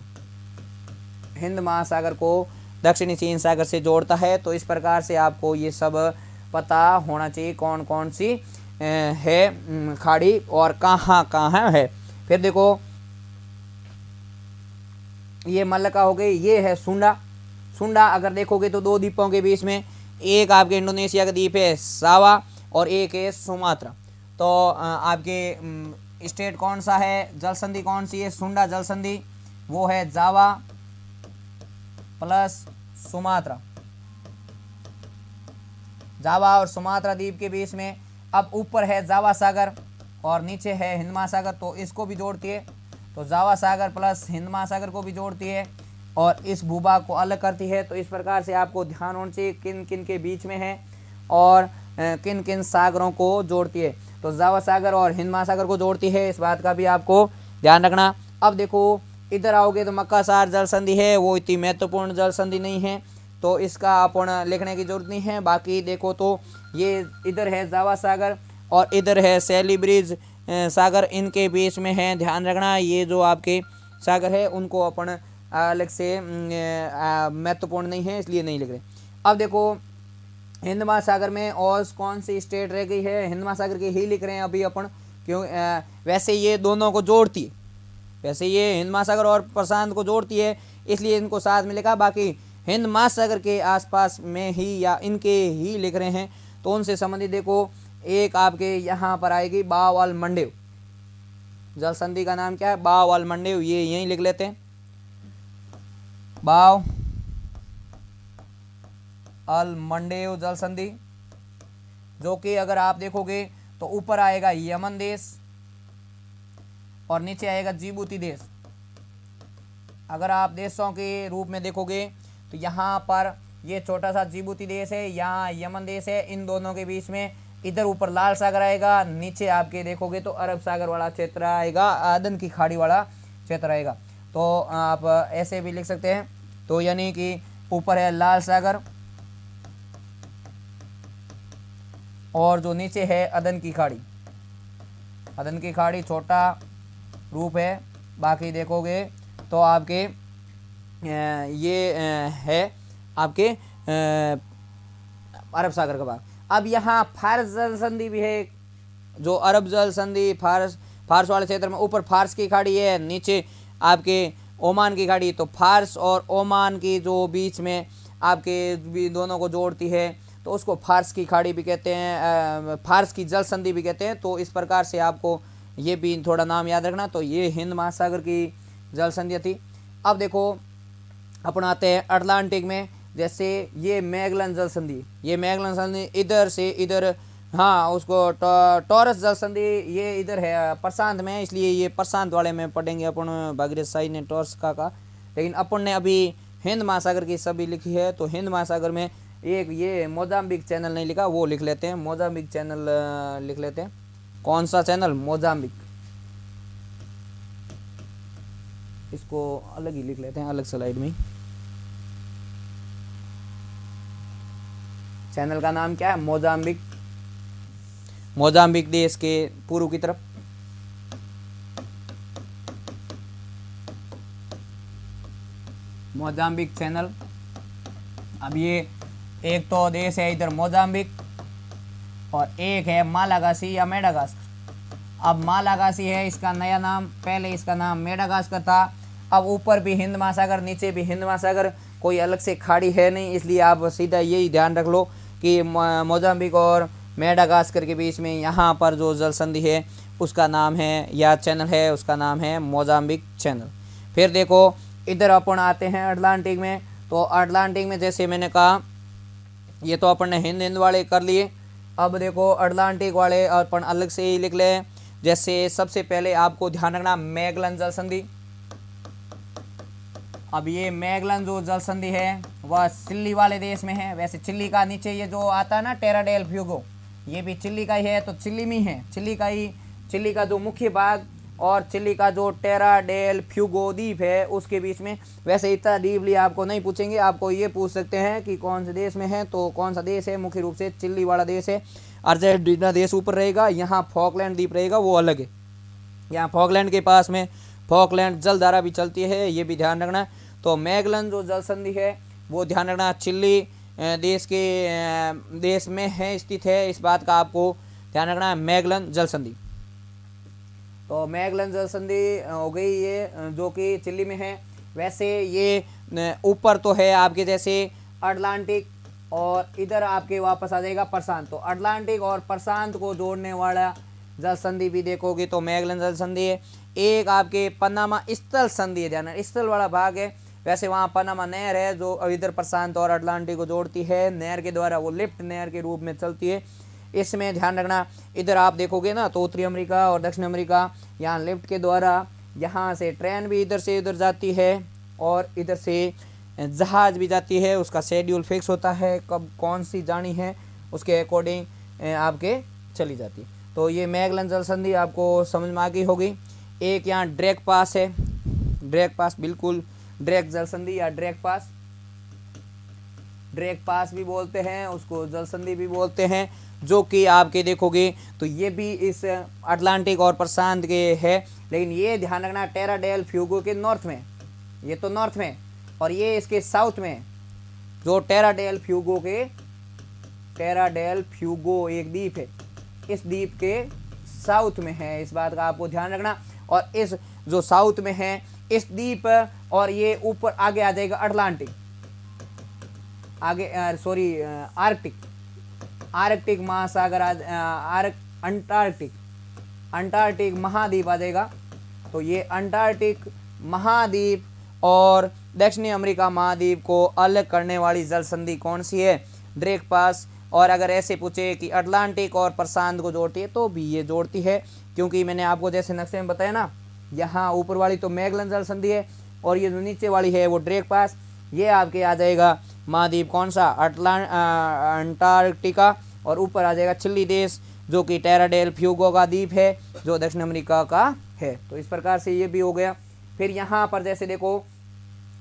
Speaker 2: हिंद महासागर को दक्षिणी चीन सागर से जोड़ता है। तो इस प्रकार से आपको ये सब पता होना चाहिए कौन कौन सी है खाड़ी और कहाँ कहाँ है। फिर देखो ये मलक्का हो गई, ये है सुंडा। सुंडा अगर देखोगे तो दो द्वीपों के बीच में, एक आपके इंडोनेशिया का द्वीप है सावा और एक है सुमात्रा। तो आपके स्टेट कौन सा है, जल संधि कौन सी है, सुंडा जल संधि, वो है जावा प्लस सुमात्रा, जावा और सुमात्रा द्वीप के बीच में। अब ऊपर है जावा सागर और नीचे है हिंद महासागर, तो इसको भी जोड़ती है। तो जावा सागर प्लस हिंद महासागर को भी जोड़ती है और इस भूभाग को अलग करती है। तो इस प्रकार से आपको ध्यान होना चाहिए किन किन के बीच में है और किन किन सागरों को जोड़ती है। तो जावा सागर और हिंद महासागर को जोड़ती है, इस बात का भी आपको ध्यान रखना। अब देखो इधर आओगे तो मक्कासार जल संधि है, वो इतनी महत्वपूर्ण जल संधि नहीं है, तो इसका अपन लिखने की जरूरत नहीं है। बाकी देखो तो ये इधर है जावा सागर और इधर है सेलिब्रिज सागर, इनके बीच में है, ध्यान रखना। ये जो आपके सागर है उनको अपन अलग से महत्वपूर्ण नहीं है, इसलिए नहीं लिख रहे। अब देखो हिंद महासागर में और कौन सी स्टेट रह गई है, हिंद महासागर की ही लिख रहे हैं अभी अपन, क्यों वैसे ये दोनों को जोड़ती है, वैसे ये हिंद महासागर और प्रशांत को जोड़ती है, इसलिए इनको साथ में लिखा। बाकी हिंद महासागर के आसपास में ही या इनके ही लिख रहे हैं। तो उनसे संबंधित देखो एक आपके यहाँ पर आएगी बाव अल मंडेव, जल संधि का नाम क्या है, बाव अल मंडेव, ये यहीं लिख लेते हैं, बाव अल मंडेव जल संधि, जो कि अगर आप देखोगे तो ऊपर आएगा यमन देश,
Speaker 1: और नीचे आएगा जिबूती देश। अगर आप देशों के रूप में देखोगे तो यहाँ पर ये छोटा सा जिबूती देश है, यहाँ यमन देश है, इन दोनों के बीच में इधर ऊपर लाल सागर आएगा, नीचे आपके देखोगे तो अरब सागर वाला क्षेत्र आएगा, आदन की खाड़ी वाला क्षेत्र आएगा। तो आप ऐसे भी लिख सकते हैं। तो यानी कि ऊपर है लाल सागर और जो नीचे है अदन की खाड़ी। अदन की खाड़ी छोटा रूप है, बाकी देखोगे तो आपके ये है आपके अरब सागर का भाग। अब यहाँ फारस जल संधि भी है, जो अरब जल संधि फारस वाले क्षेत्र में ऊपर फारस की खाड़ी है, नीचे आपके ओमान की खाड़ी। तो फारस और ओमान की जो बीच में आपके भी दोनों को जोड़ती है तो उसको फारस की खाड़ी भी कहते हैं, फारस की जल संधि भी कहते हैं। तो इस प्रकार से आपको ये भी थोड़ा नाम याद रखना। तो ये हिंद महासागर की जल संधि थी। अब देखो अपन आते हैं अटलांटिक में। जैसे ये मैगलन जल संधि, ये मैगलन संधि इधर से इधर, हाँ उसको टॉरस जल संधि ये इधर है प्रशांत में, इसलिए ये प्रशांत वाले में पढ़ेंगे अपन। भागीरथ शाही ने टॉरस का लेकिन अपन ने अभी हिंद महासागर की सभी लिखी है। तो हिंद महासागर में एक ये मोजाम्बिक चैनल नहीं लिखा, वो लिख लेते हैं, मोजाम्बिक चैनल लिख लेते हैं। कौन सा चैनल? मोजाम्बिक। इसको अलग ही लिख लेते हैं, अलग स्लाइड में। चैनल का नाम क्या है? मोजाम्बिक। मोजाम्बिक देश के पूर्व की तरफ। Mozambique channel. अब ये एक तो देश है इधर मोजाम्बिक और एक है मालागासी या मेडागास्कर। अब मालागासी है इसका नया नाम, पहले इसका नाम मेडागास्कर था। अब ऊपर भी हिंद महासागर, नीचे भी हिंद महासागर, कोई अलग से खाड़ी है नहीं, इसलिए आप सीधा यही ध्यान रख लो कि मोजाम्बिक और मेडागास्कर के बीच में यहाँ पर जो जल संधि है उसका नाम है या चैनल है उसका नाम है मोजाम्बिक चैनल। फिर देखो इधर अपन आते हैं अटलांटिक में। तो अटलांटिक में जैसे मैंने कहा ये तो अपन ने हिंद वाले कर लिए। अब देखो अटलांटिक वाले अपन अलग से ही लिख ले। जैसे सबसे पहले आपको ध्यान रखना मैगलन जल संधि। अब ये मैगलन जो जल संधि है वह चिली वाले देश में है। वैसे चिली का नीचे ये जो आता है ना टेरा डेल फ्यूगो, ये भी चिली का ही है, तो चिली में है। चिली का जो मुख्य भाग और चिली का जो टेरा डेल फ्यूगो द्वीप है उसके बीच में। वैसे इतना डीपली आपको नहीं पूछेंगे, आपको ये पूछ सकते हैं कि कौन से देश में है। तो कौन सा देश है? मुख्य रूप से चिली वाला देश है। अर्जेंटीना देश ऊपर रहेगा, यहाँ फॉकलैंड द्वीप रहेगा, वो अलग है। यहाँ फॉकलैंड के पास में फॉकलैंड जलधारा भी चलती है, ये भी ध्यान रखना। तो मैगलन जो जल संधि है वो ध्यान रखना चिली देश में है, स्थित है, इस बात का आपको ध्यान रखना है। मैगलन जल संधि, तो मैगलन जल संधि हो गई ये जो कि चिली में है। वैसे ये ऊपर तो है आपके जैसे अटलांटिक और इधर आपके वापस आ जाएगा प्रशांत। तो अटलांटिक और प्रशांत को जोड़ने वाला जल संधि भी देखोगे तो मैगलन जल संधि है। एक आपके पनामा स्थल संधि है, ध्यान स्थल वाला भाग है। वैसे वहाँ पनामा नहर है जो इधर प्रशांत और अटलांटिक को जोड़ती है, नहर के द्वारा, वो लिफ्ट नहर के रूप में चलती है। इसमें ध्यान रखना इधर आप देखोगे ना तो उत्तरी अमेरिका और दक्षिण अमेरिका, यहाँ लिफ्ट के द्वारा यहाँ से ट्रेन भी इधर से इधर जाती है और इधर से जहाज भी जाती है। उसका शेड्यूल फिक्स होता है, कब कौन सी जानी है उसके अकॉर्डिंग आपके चली जाती है। तो ये मैगलन जल संधि आपको समझ में आ गई होगी। एक यहाँ ड्रेक पास है, ड्रेक पास, बिल्कुल ड्रेक जल संधि या ड्रेक पास, ड्रेक पास भी बोलते हैं उसको, जल संधि भी बोलते हैं, जो कि आपके देखोगे तो ये भी इस अटलांटिक और प्रशांत के है। लेकिन ये ध्यान रखना टेरा डेल फ्यूगो के नॉर्थ में, ये तो नॉर्थ में, और ये इसके साउथ में जो टेरा डेल फ्यूगो के, टेरा डेल फ्यूगो एक द्वीप है, इस द्वीप के साउथ में है, इस बात का आपको ध्यान रखना। और इस जो साउथ में है इस द्वीप और ये ऊपर आगे आ जाएगा अटलांटिक, आगे सॉरी आर्कटिक, आर्कटिक महासागर, अंटार्कटिक महाद्वीप आ जाएगा। तो ये अंटार्कटिक महाद्वीप और दक्षिणी अमेरिका महाद्वीप को अलग करने वाली जल संधि कौन सी है? ड्रेक पास। और अगर ऐसे पूछे कि अटलांटिक और प्रशांत को जोड़ती है तो भी ये जोड़ती है, क्योंकि मैंने आपको जैसे नक्शे में बताया ना यहाँ ऊपर वाली तो मैगलन जल संधि है, और ये जो नीचे वाली है वो ड्रेक पास। ये आपके आ जाएगा महाद्वीप कौन सा, अंटार्कटिका, और ऊपर आ जाएगा चिली देश जो कि टेरा डेल फ्यूगो का द्वीप है जो दक्षिण अमेरिका का है। तो इस प्रकार से ये भी हो गया। फिर यहाँ पर जैसे देखो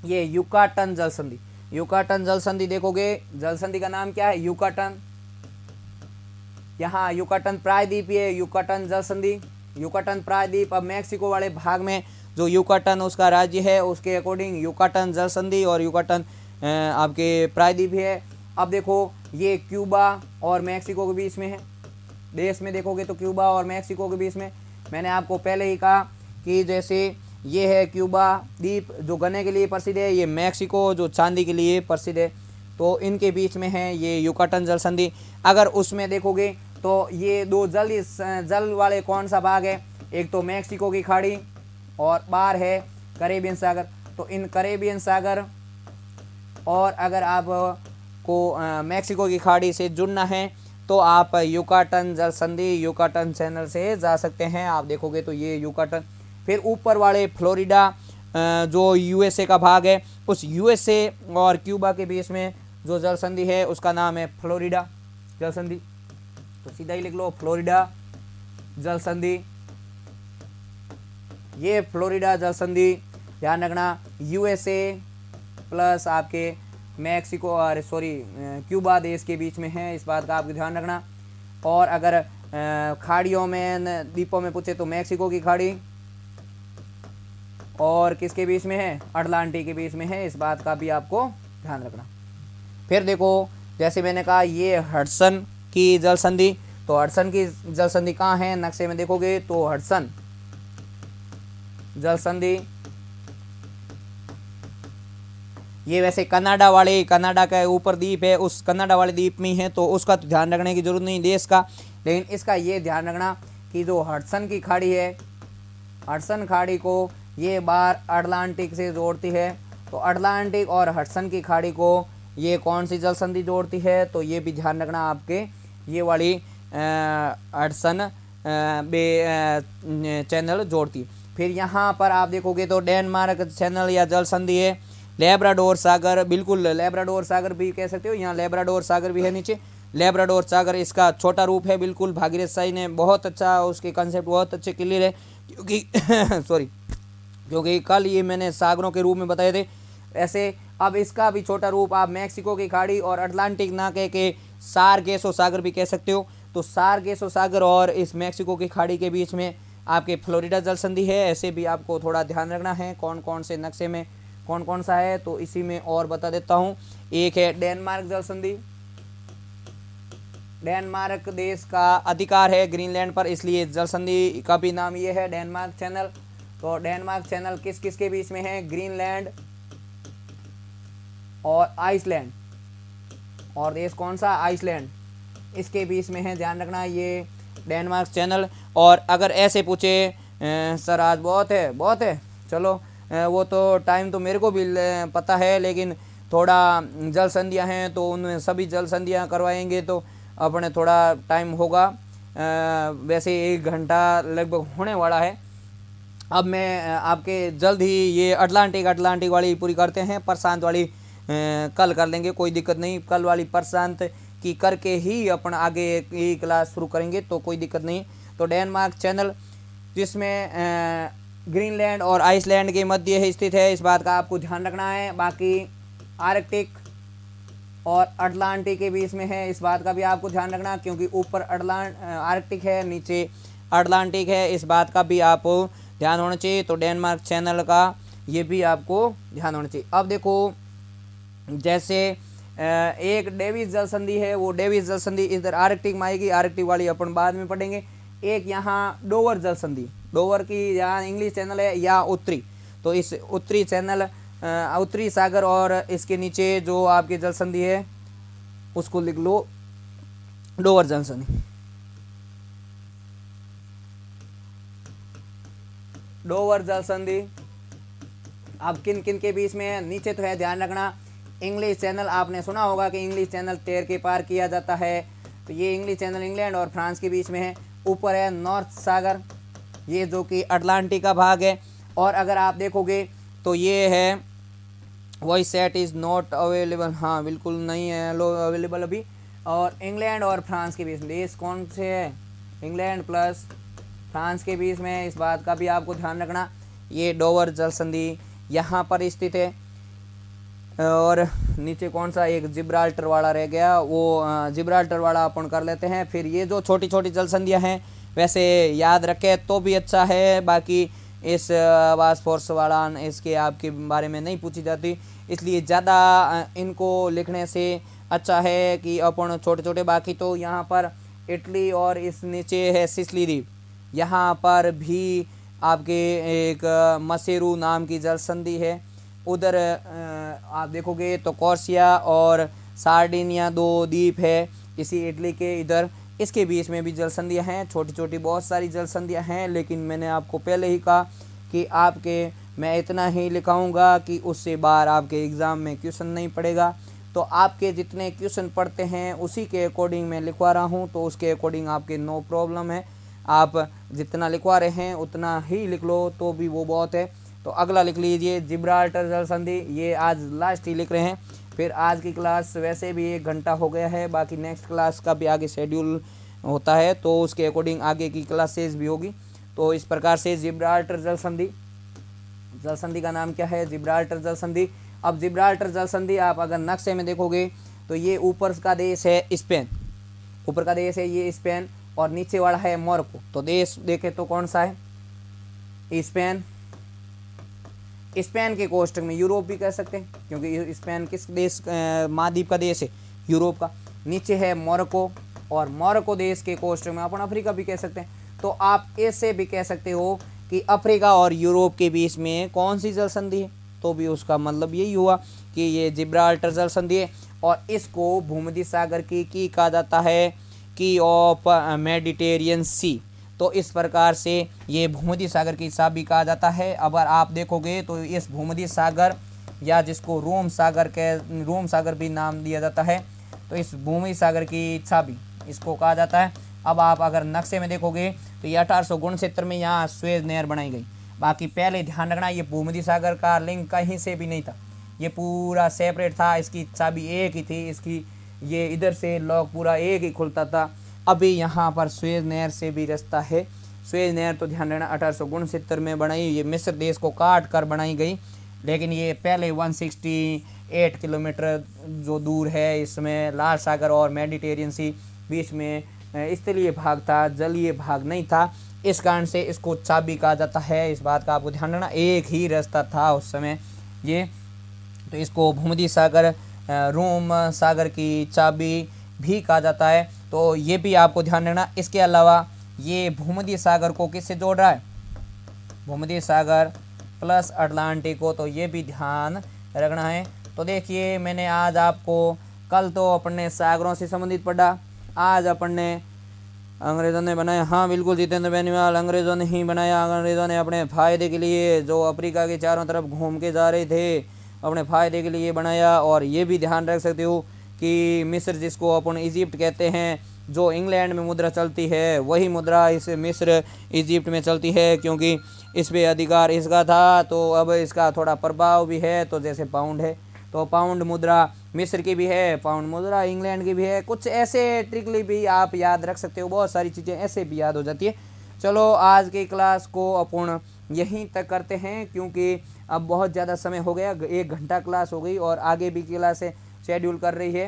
Speaker 1: ये युकाटन जल संधि, युकाटन जल संधि देखोगे, जल संधि का नाम क्या है, युकाटन। यहाँ युकाटन प्रायद्वीप है, युकाटन जल संधि, युकाटन प्रायद्वीप। अब मैक्सिको वाले भाग में जो युकाटन उसका राज्य है उसके अकॉर्डिंग युकाटन जल संधि और युकाटन आपके प्रायद्वीप है। अब देखो ये क्यूबा और मैक्सिको के बीच में है, देश में देखोगे तो क्यूबा और मैक्सिको के बीच में। मैंने आपको पहले ही कहा कि जैसे ये है क्यूबा द्वीप जो गन्ने के लिए प्रसिद्ध है, ये मैक्सिको जो चांदी के लिए प्रसिद्ध है, तो इनके बीच में है ये युकाटन जल संधि। अगर उसमें देखोगे तो ये दो जल वाले कौन सा भाग है, एक तो मैक्सिको की खाड़ी और बाहर है कैरेबियन सागर। तो इन कैरेबियन सागर और अगर आपको मैक्सिको की खाड़ी से जुड़ना है तो आप युकाटन जल संधि युकाटन चैनल से जा सकते हैं। आप देखोगे तो ये युकाटन। फिर ऊपर वाले फ्लोरिडा जो यूएसए का भाग है, उस यूएसए और क्यूबा के बीच में जो जल संधि है उसका नाम है फ्लोरिडा जल संधि। तो सीधा ही लिख लो फ्लोरिडा जल संधि। ये फ्लोरिडा जल संधि ध्यान रखना यूएसए प्लस आपके मैक्सिको और क्यूबा देश के बीच में है, इस बात का आपको ध्यान रखना। और अगर खाड़ियों में द्वीपों में पूछे तो मैक्सिको की खाड़ी और किसके बीच में है, अटलांटिक के बीच में है, इस बात का भी आपको ध्यान रखना। फिर देखो जैसे मैंने कहा ये हडसन की जल संधि, तो हडसन की जल संधि कहाँ है, नक्शे में देखोगे तो हडसन जल संधि ये वैसे कनाडा का ऊपर द्वीप है, उस कनाडा वाले द्वीप में है, तो उसका तो ध्यान रखने की जरूरत नहीं देश का, लेकिन इसका ये ध्यान रखना कि जो हडसन की खाड़ी है, हडसन खाड़ी को ये बार अटलांटिक से जोड़ती है। तो अटलांटिक और हडसन की खाड़ी को ये कौन सी जल संधि जोड़ती है, तो ये भी ध्यान रखना आपके ये वाली हडसन बे चैनल जोड़ती। फिर यहाँ पर आप देखोगे तो डेनमार्क चैनल या जल संधि है, लेब्राडोर सागर, बिल्कुल लेब्राडोर सागर भी कह सकते हो, यहाँ लेब्राडोर सागर भी है नीचे, लेब्राडोर सागर इसका छोटा रूप है बिल्कुल। भागीरथ शाही ने बहुत अच्छा उसके कंसेप्ट बहुत अच्छे क्लियर है, क्योंकि क्योंकि कल ये मैंने सागरों के रूप में बताए थे। ऐसे अब इसका भी छोटा रूप आप मैक्सिको की खाड़ी और अटलांटिक ना कह के सारगेसो सागर भी कह सकते हो। तो सारगेसो सागर और इस मैक्सिको की खाड़ी के बीच में आपके फ्लोरिडा जल संधि है। ऐसे भी आपको थोड़ा ध्यान रखना है कौन कौन से नक्शे में कौन कौन सा है, तो इसी में और बता देता हूँ। एक है डेनमार्क जल संधि, डेनमार्क देश का अधिकार है ग्रीनलैंड पर, इसलिए जल संधि का भी नाम ये है डेनमार्क चैनल। तो डेनमार्क चैनल किस किस के बीच में है, ग्रीनलैंड और आइसलैंड, और देश कौन सा, आइसलैंड, इसके बीच में है, ध्यान रखना ये डेनमार्क चैनल। और अगर ऐसे पूछे सर आज बहुत है, चलो वो तो टाइम तो मेरे को भी पता है, लेकिन थोड़ा जल संधियाँ हैं तो उनमें सभी जल संधियाँ करवाएंगे तो अपने थोड़ा टाइम होगा, वैसे 1 घंटा लगभग होने वाला है। अब मैं आपके जल्द ही ये अटलांटिक वाली पूरी करते हैं, प्रशांत वाली कल कर लेंगे, कोई दिक्कत नहीं। कल वाली प्रशांत की करके ही अपन आगे की क्लास शुरू करेंगे, तो कोई दिक्कत नहीं। तो डेनमार्क चैनल जिसमें ग्रीनलैंड और आइसलैंड के मध्य स्थित है, इस बात का आपको ध्यान रखना है। बाकी आर्कटिक और अटलांटिक के बीच में है, इस बात का भी आपको ध्यान रखना, क्योंकि ऊपर आर्कटिक है नीचे अटलांटिक है, इस बात का भी आपको ध्यान होना चाहिए। तो डेनमार्क चैनल का ये भी आपको ध्यान होना चाहिए। अब देखो जैसे एक डेविस जल संधि है, वो डेविस जल संधि इधर आर्कटिक में आएगी, आर्कटिक वाली अपन बाद में पढ़ेंगे। एक यहाँ डोवर जल संधि, डोवर की यहाँ इंग्लिश चैनल है या उत्तरी, तो इस उत्तरी चैनल उत्तरी सागर और इसके नीचे जो आपकी जल संधि है उसको लिख लो डोवर जल संधि। डोवर जल संधि अब किन किन के बीच में है, नीचे तो है, ध्यान रखना इंग्लिश चैनल, आपने सुना होगा कि इंग्लिश चैनल तैर के पार किया जाता है, तो ये इंग्लिश चैनल इंग्लैंड और फ्रांस के बीच में है। ऊपर है नॉर्थ सागर,
Speaker 2: ये जो कि अटलांटिक का भाग है। और अगर आप देखोगे तो ये है वही सेट इज़ नॉट अवेलेबल, हाँ बिल्कुल नहीं है अवेलेबल अभी। और इंग्लैंड और फ्रांस के बीच में देश कौन से है, इंग्लैंड प्लस फ्रांस के बीच में, इस बात का भी आपको ध्यान रखना। ये डोवर जल संधि यहाँ पर स्थित है। और नीचे कौन सा एक जिब्राल्टर वाला रह गया, वो जिब्राल्टर वाला अपन कर लेते हैं। फिर ये जो छोटी छोटी जल संधियाँ हैं वैसे याद रखें तो भी अच्छा है, बाकी इस बॉस्फोरस वाला इसके आपके बारे में नहीं पूछी जाती, इसलिए ज़्यादा इनको लिखने से अच्छा है कि अपन छोटे छोटे। बाकी तो यहाँ पर इटली और इस नीचे है सिसिली द्वीप, यहाँ पर भी आपके एक मसेरू नाम की जल संधि है। उधर आप देखोगे तो कॉर्सिया और सार्डिनिया दो द्वीप है इसी इटली के इधर, इसके बीच में भी जल संधियाँ हैं। छोटी छोटी बहुत सारी जल संधियाँ हैं, लेकिन मैंने आपको पहले ही कहा कि मैं इतना ही लिखाऊंगा कि उससे बाहर आपके एग्ज़ाम में क्वेश्चन नहीं पड़ेगा। तो आपके जितने क्वेश्चन पढ़ते हैं उसी के अकॉर्डिंग मैं लिखवा रहा हूँ, तो उसके अकॉर्डिंग आपके नो प्रॉब्लम है। आप जितना लिखवा रहे हैं उतना ही लिख लो तो भी वो बहुत है। तो अगला लिख लीजिए जिब्राल्टर जल संधि, ये आज लास्ट ही लिख रहे हैं। फिर आज की क्लास वैसे भी 1 घंटा हो गया है, बाकी नेक्स्ट क्लास का भी आगे शेड्यूल होता है तो उसके अकॉर्डिंग आगे की क्लासेस भी होगी। तो इस प्रकार से जिब्राल्टर जल संधि का नाम क्या है, जिब्राल्टर जल संधि। अब जिब्राल्टर जल संधि आप अगर नक्शे में देखोगे तो ये ऊपर का देश है स्पेन, ऊपर का देश है ये स्पेन, और नीचे वाला है मोरक्को। तो देश देखे तो कौन सा है, स्पेन। स्पेन के कोष्टक में यूरोप भी कह सकते हैं, क्योंकि स्पेन किस देश महाद्वीप का देश है, यूरोप का। नीचे है मोरक्को, और मोरक्को देश के कोष्टक में अपन अफ्रीका भी कह सकते हैं। तो आप ऐसे भी कह सकते हो कि अफ्रीका और यूरोप के बीच में कौन सी जल संधि है, तो भी उसका मतलब यही हुआ कि ये जिब्राल्टर जल संधि है। और इसको भूमध्य सागर की कहा जाता है, की ऑफ मेडिटेरियन सी। तो इस प्रकार से ये भूमध्य सागर की चाबी कहा जाता है। अगर आप देखोगे तो इस भूमध्य सागर, या जिसको रोम सागर भी नाम दिया जाता है, तो इस भूमध्य सागर की चाबी इसको कहा जाता है। अब आप अगर नक्शे में देखोगे तो ये 1869 में यहाँ स्वेज नहर बनाई गई। बाकी पहले ध्यान रखना ये भूमध्य सागर का लिंक कहीं से भी नहीं था, ये पूरा सेपरेट था, इसकी चाबी एक ही थी, इसकी ये इधर से लॉक पूरा एक ही खुलता था। अभी यहाँ पर स्वेज नहर से भी रास्ता है। स्वेज नहर तो ध्यान रखना 1869 में बनाई, ये मिस्र देश को काट कर बनाई गई, लेकिन ये पहले 168 किलोमीटर जो दूर है, इसमें लाल सागर और मेडिटेरियन सी बीच में स्थलीय भाग था, जलीय भाग नहीं था। इस कारण से इसको चाबी कहा जाता है, इस बात का आपको ध्यान रखना। एक ही रास्ता था उस समय ये, तो इसको भूमध्य सागर, रोम सागर की चाबी भी कहा जाता है। तो ये भी आपको ध्यान रखना। इसके अलावा ये भूमध्य सागर को किससे जोड़ रहा है, भूमध्य सागर प्लस अटलांटिक को, तो ये भी ध्यान रखना है। तो देखिए मैंने आज आपको, कल तो अपन ने सागरों से संबंधित पढ़ा, आज अपन ने अंग्रेज़ों ने बनाया, हाँ बिल्कुल जितेंद्र बेनीवाल, अंग्रेज़ों ने ही बनाया। अंग्रेज़ों ने अपने फ़ायदे के लिए, जो अफ्रीका के चारों तरफ घूम के जा रहे थे, अपने फ़ायदे के लिए बनाया। और ये भी ध्यान रख सकते हो कि मिस्र, जिसको अपन इजिप्ट कहते हैं, जो इंग्लैंड में मुद्रा चलती है वही मुद्रा इस मिस्र इजिप्ट में चलती है, क्योंकि इस पे अधिकार इसका था। तो अब इसका थोड़ा प्रभाव भी है, तो जैसे पाउंड है तो पाउंड मुद्रा मिस्र की भी है, पाउंड मुद्रा इंग्लैंड की भी है। कुछ ऐसे ट्रिकली भी आप याद रख सकते हो, बहुत सारी चीज़ें ऐसे भी याद हो जाती है। चलो आज की क्लास को अपन यहीं तक करते हैं, क्योंकि अब बहुत ज़्यादा समय हो गया, 1 घंटा क्लास हो गई और आगे भी क्लासें शेड्यूल कर रही है।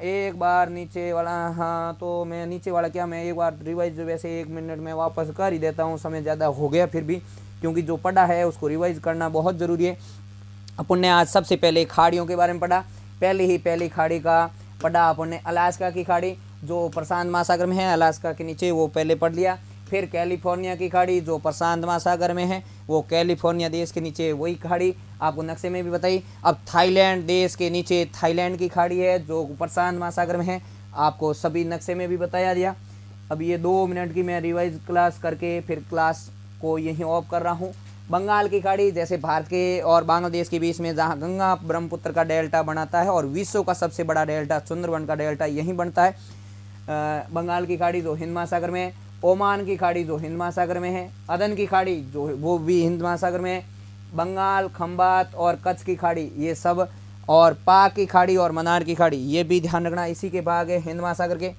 Speaker 2: एक बार नीचे वाला, हाँ तो मैं नीचे वाला क्या, मैं एक बार रिवाइज वैसे 1 मिनट में वापस कर ही देता हूँ, समय ज़्यादा हो गया फिर भी, क्योंकि जो पढ़ा है उसको रिवाइज करना बहुत ज़रूरी है। अपन ने आज सबसे पहले खाड़ियों के बारे में पढ़ा, पहली खाड़ी का पढ़ा अपन ने, अलास्का की खाड़ी जो प्रशांत महासागर में है, अलास्का के नीचे, वो पहले पढ़ लिया। फिर कैलिफोर्निया की खाड़ी जो प्रशांत महासागर में है, वो कैलिफोर्निया देश के नीचे वही खाड़ी आपको नक्शे में भी बताई। अब थाईलैंड देश के नीचे थाईलैंड की खाड़ी है जो प्रशांत महासागर में है, आपको सभी नक्शे में भी बताया दिया। अब ये 2 मिनट की मैं रिवाइज क्लास करके फिर क्लास को यहीं ऑफ कर रहा हूँ। बंगाल की खाड़ी जैसे भारत के और बांग्लादेश के बीच में जहाँ गंगा ब्रह्मपुत्र का डेल्टा बनाता है, और विश्व का सबसे बड़ा डेल्टा सुंदरबन का डेल्टा यहीं बनता है। बंगाल की खाड़ी जो हिंद महासागर में,
Speaker 1: ओमान की खाड़ी जो हिंद महासागर में है, अदन की खाड़ी जो वो भी हिंद महासागर में है, बंगाल, खंबात और कच्छ की खाड़ी ये सब, और पाक की खाड़ी और मन्नार की खाड़ी ये भी ध्यान रखना इसी के भाग है हिंद महासागर के।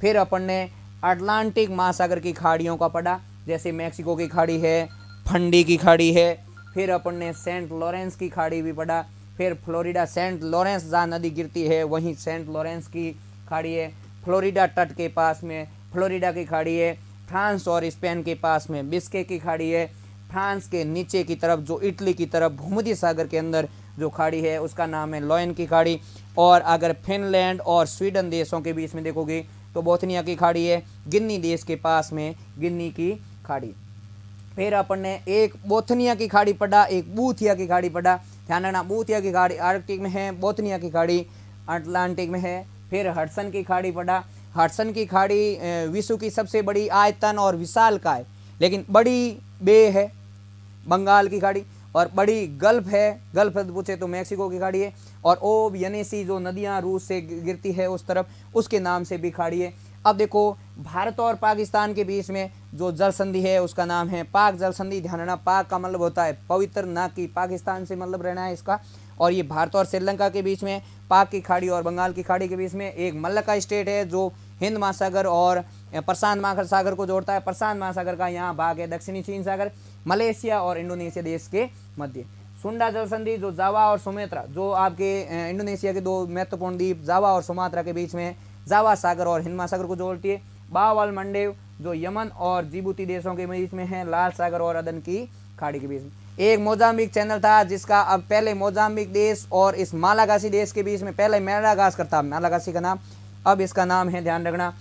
Speaker 1: फिर अपन ने अटलांटिक महासागर की खाड़ियों का पढ़ा, जैसे मैक्सिको की खाड़ी है, फंडी की खाड़ी है। फिर अपन ने सेंट लॉरेंस की खाड़ी भी पढ़ा। फिर फ्लोरिडा सेंट लॉरेंस जहाँ नदी गिरती है वहीं सेंट लॉरेंस की खाड़ी है। फ्लोरिडा तट के पास में फ्लोरिडा की खाड़ी है। फ्रांस और स्पेन के पास में बिस्के की खाड़ी है। फ्रांस के नीचे की तरफ जो इटली की तरफ भूमध्य सागर के अंदर जो खाड़ी है उसका नाम है लॉयन की खाड़ी। और अगर फिनलैंड और स्वीडन देशों के बीच में देखोगे तो बोथनिया की खाड़ी है। गिनी देश के पास में गिनी की खाड़ी। फिर अपन ने एक बोथनिया की खाड़ी पढ़ा, एक बूथिया की खाड़ी पढ़ा। ध्यान रखना बूथिया की खाड़ी आर्कटिक में है, बोथनिया की खाड़ी अटलांटिक में है। फिर हडसन की खाड़ी पढ़ा। हडसन की खाड़ी विश्व की सबसे बड़ी आयतन और विशालकाय लेकिन बड़ी बे है बंगाल की खाड़ी, और बड़ी गल्फ है, गल्फ पूछे तो मैक्सिको की खाड़ी है। और ओब यनेसी जो नदियां रूस से गिरती है उस तरफ उसके नाम से भी खाड़ी है। अब देखो भारत और पाकिस्तान के बीच में जो जल संधि है उसका नाम है पाक जल संधि। ध्यान रखना पाक का मतलब होता है पवित्र, ना कि पाकिस्तान से मतलब रहना है इसका। और ये भारत और श्रीलंका के बीच में, पाक की खाड़ी और बंगाल की खाड़ी के बीच में एक मल्लका स्टेट है जो हिंद महासागर और प्रशांत महासागर को जोड़ता है। प्रशांत महासागर का यहाँ भाग है दक्षिणी चीन सागर, मलेशिया और इंडोनेशिया देश के मध्य। सुंडा जल संधि जो जावा और सुमात्रा जो आपके इंडोनेशिया के दो महत्वपूर्ण द्वीप जावा और सुमात्रा के बीच में है, जावा सागर और हिंद महासागर को जोड़ती है। बावल मंडेव जो यमन और जिबूती देशों के बीच में है, लाल सागर और अदन की खाड़ी के बीच में। एक मोजाम्बिक चैनल था जिसका अब पहले मोजाम्बिक देश और इस मालागासी देश के बीच में पहले मेडागास्कर था मालागासी का नाम, अब इसका नाम है ध्यान रखना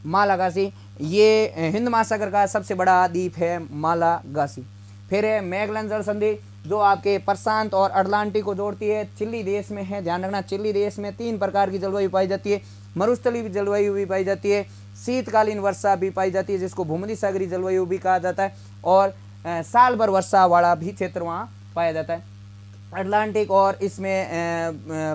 Speaker 1: मालागासी। ये हिंद महासागर का सबसे बड़ा द्वीप है मालागासी। फिर है मैगलन जल संधि जो आपके प्रशांत और अटलांटिक को जोड़ती है, चिली देश में है। ध्यान रखना चिली देश में 3 प्रकार की जलवायु पाई जाती है, मरुस्थलीय जलवायु भी पाई जाती है, शीतकालीन वर्षा भी पाई जाती है जिसको भूमध्य सागरीय जलवायु भी कहा जाता है, और साल भर वर्षा वाला भी क्षेत्र वहाँ पाया जाता है। अटलांटिक और इसमें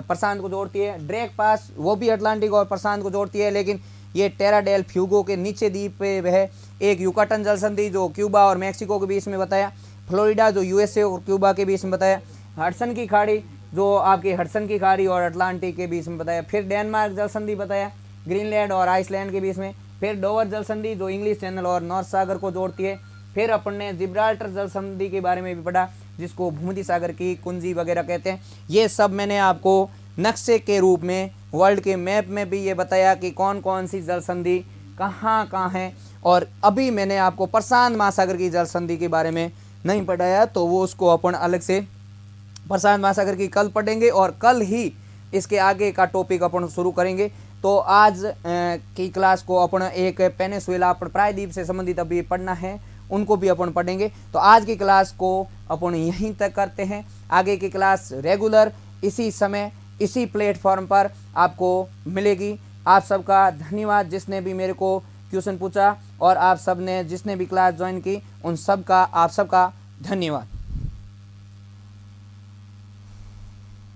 Speaker 1: प्रशांत को जोड़ती है। ड्रेक पास वो भी अटलांटिक और प्रशांत को जोड़ती है, लेकिन ये टेरा डेल फ्यूगो के नीचे द्वीप पे है। एक युकाटन जल संधि जो क्यूबा और मैक्सिको के बीच में बताया। फ्लोरिडा जो यूएसए और क्यूबा के बीच में बताया। हडसन की खाड़ी जो आपकी हडसन की खाड़ी और अटलांटिक के बीच में बताया। फिर डेनमार्क जल संधि बताया ग्रीनलैंड और आइसलैंड के बीच में। फिर डोवर जल संधि जो इंग्लिश चैनल और नॉर्थ सागर को जोड़ती है। फिर अपन ने जिब्राल्टर जल संधि के बारे में भी पढ़ा जिसको भूमध्य सागर की कुंजी वगैरह कहते हैं। ये सब मैंने आपको नक्शे के रूप में वर्ल्ड के मैप में भी ये बताया कि कौन कौन सी जल संधि कहाँ कहाँ है। और अभी मैंने आपको प्रशांत महासागर की जल संधि के बारे में नहीं पढ़ाया, तो वो उसको अपन अलग से प्रशांत महासागर की कल पढ़ेंगे और कल ही इसके आगे का टॉपिक अपन शुरू करेंगे। तो आज की क्लास को अपन एक पेनिसुला अपन प्रायद्वीप से संबंधित अभी पढ़ना है, उनको भी अपन पढ़ेंगे। तो आज की क्लास को अपन यहीं तक करते हैं। आगे की क्लास रेगुलर इसी समय इसी प्लेटफॉर्म पर आपको मिलेगी। आप सबका धन्यवाद जिसने भी मेरे को क्वेश्चन पूछा, और आप सब ने जिसने भी क्लास ज्वाइन की उन सब का आप सबका धन्यवाद।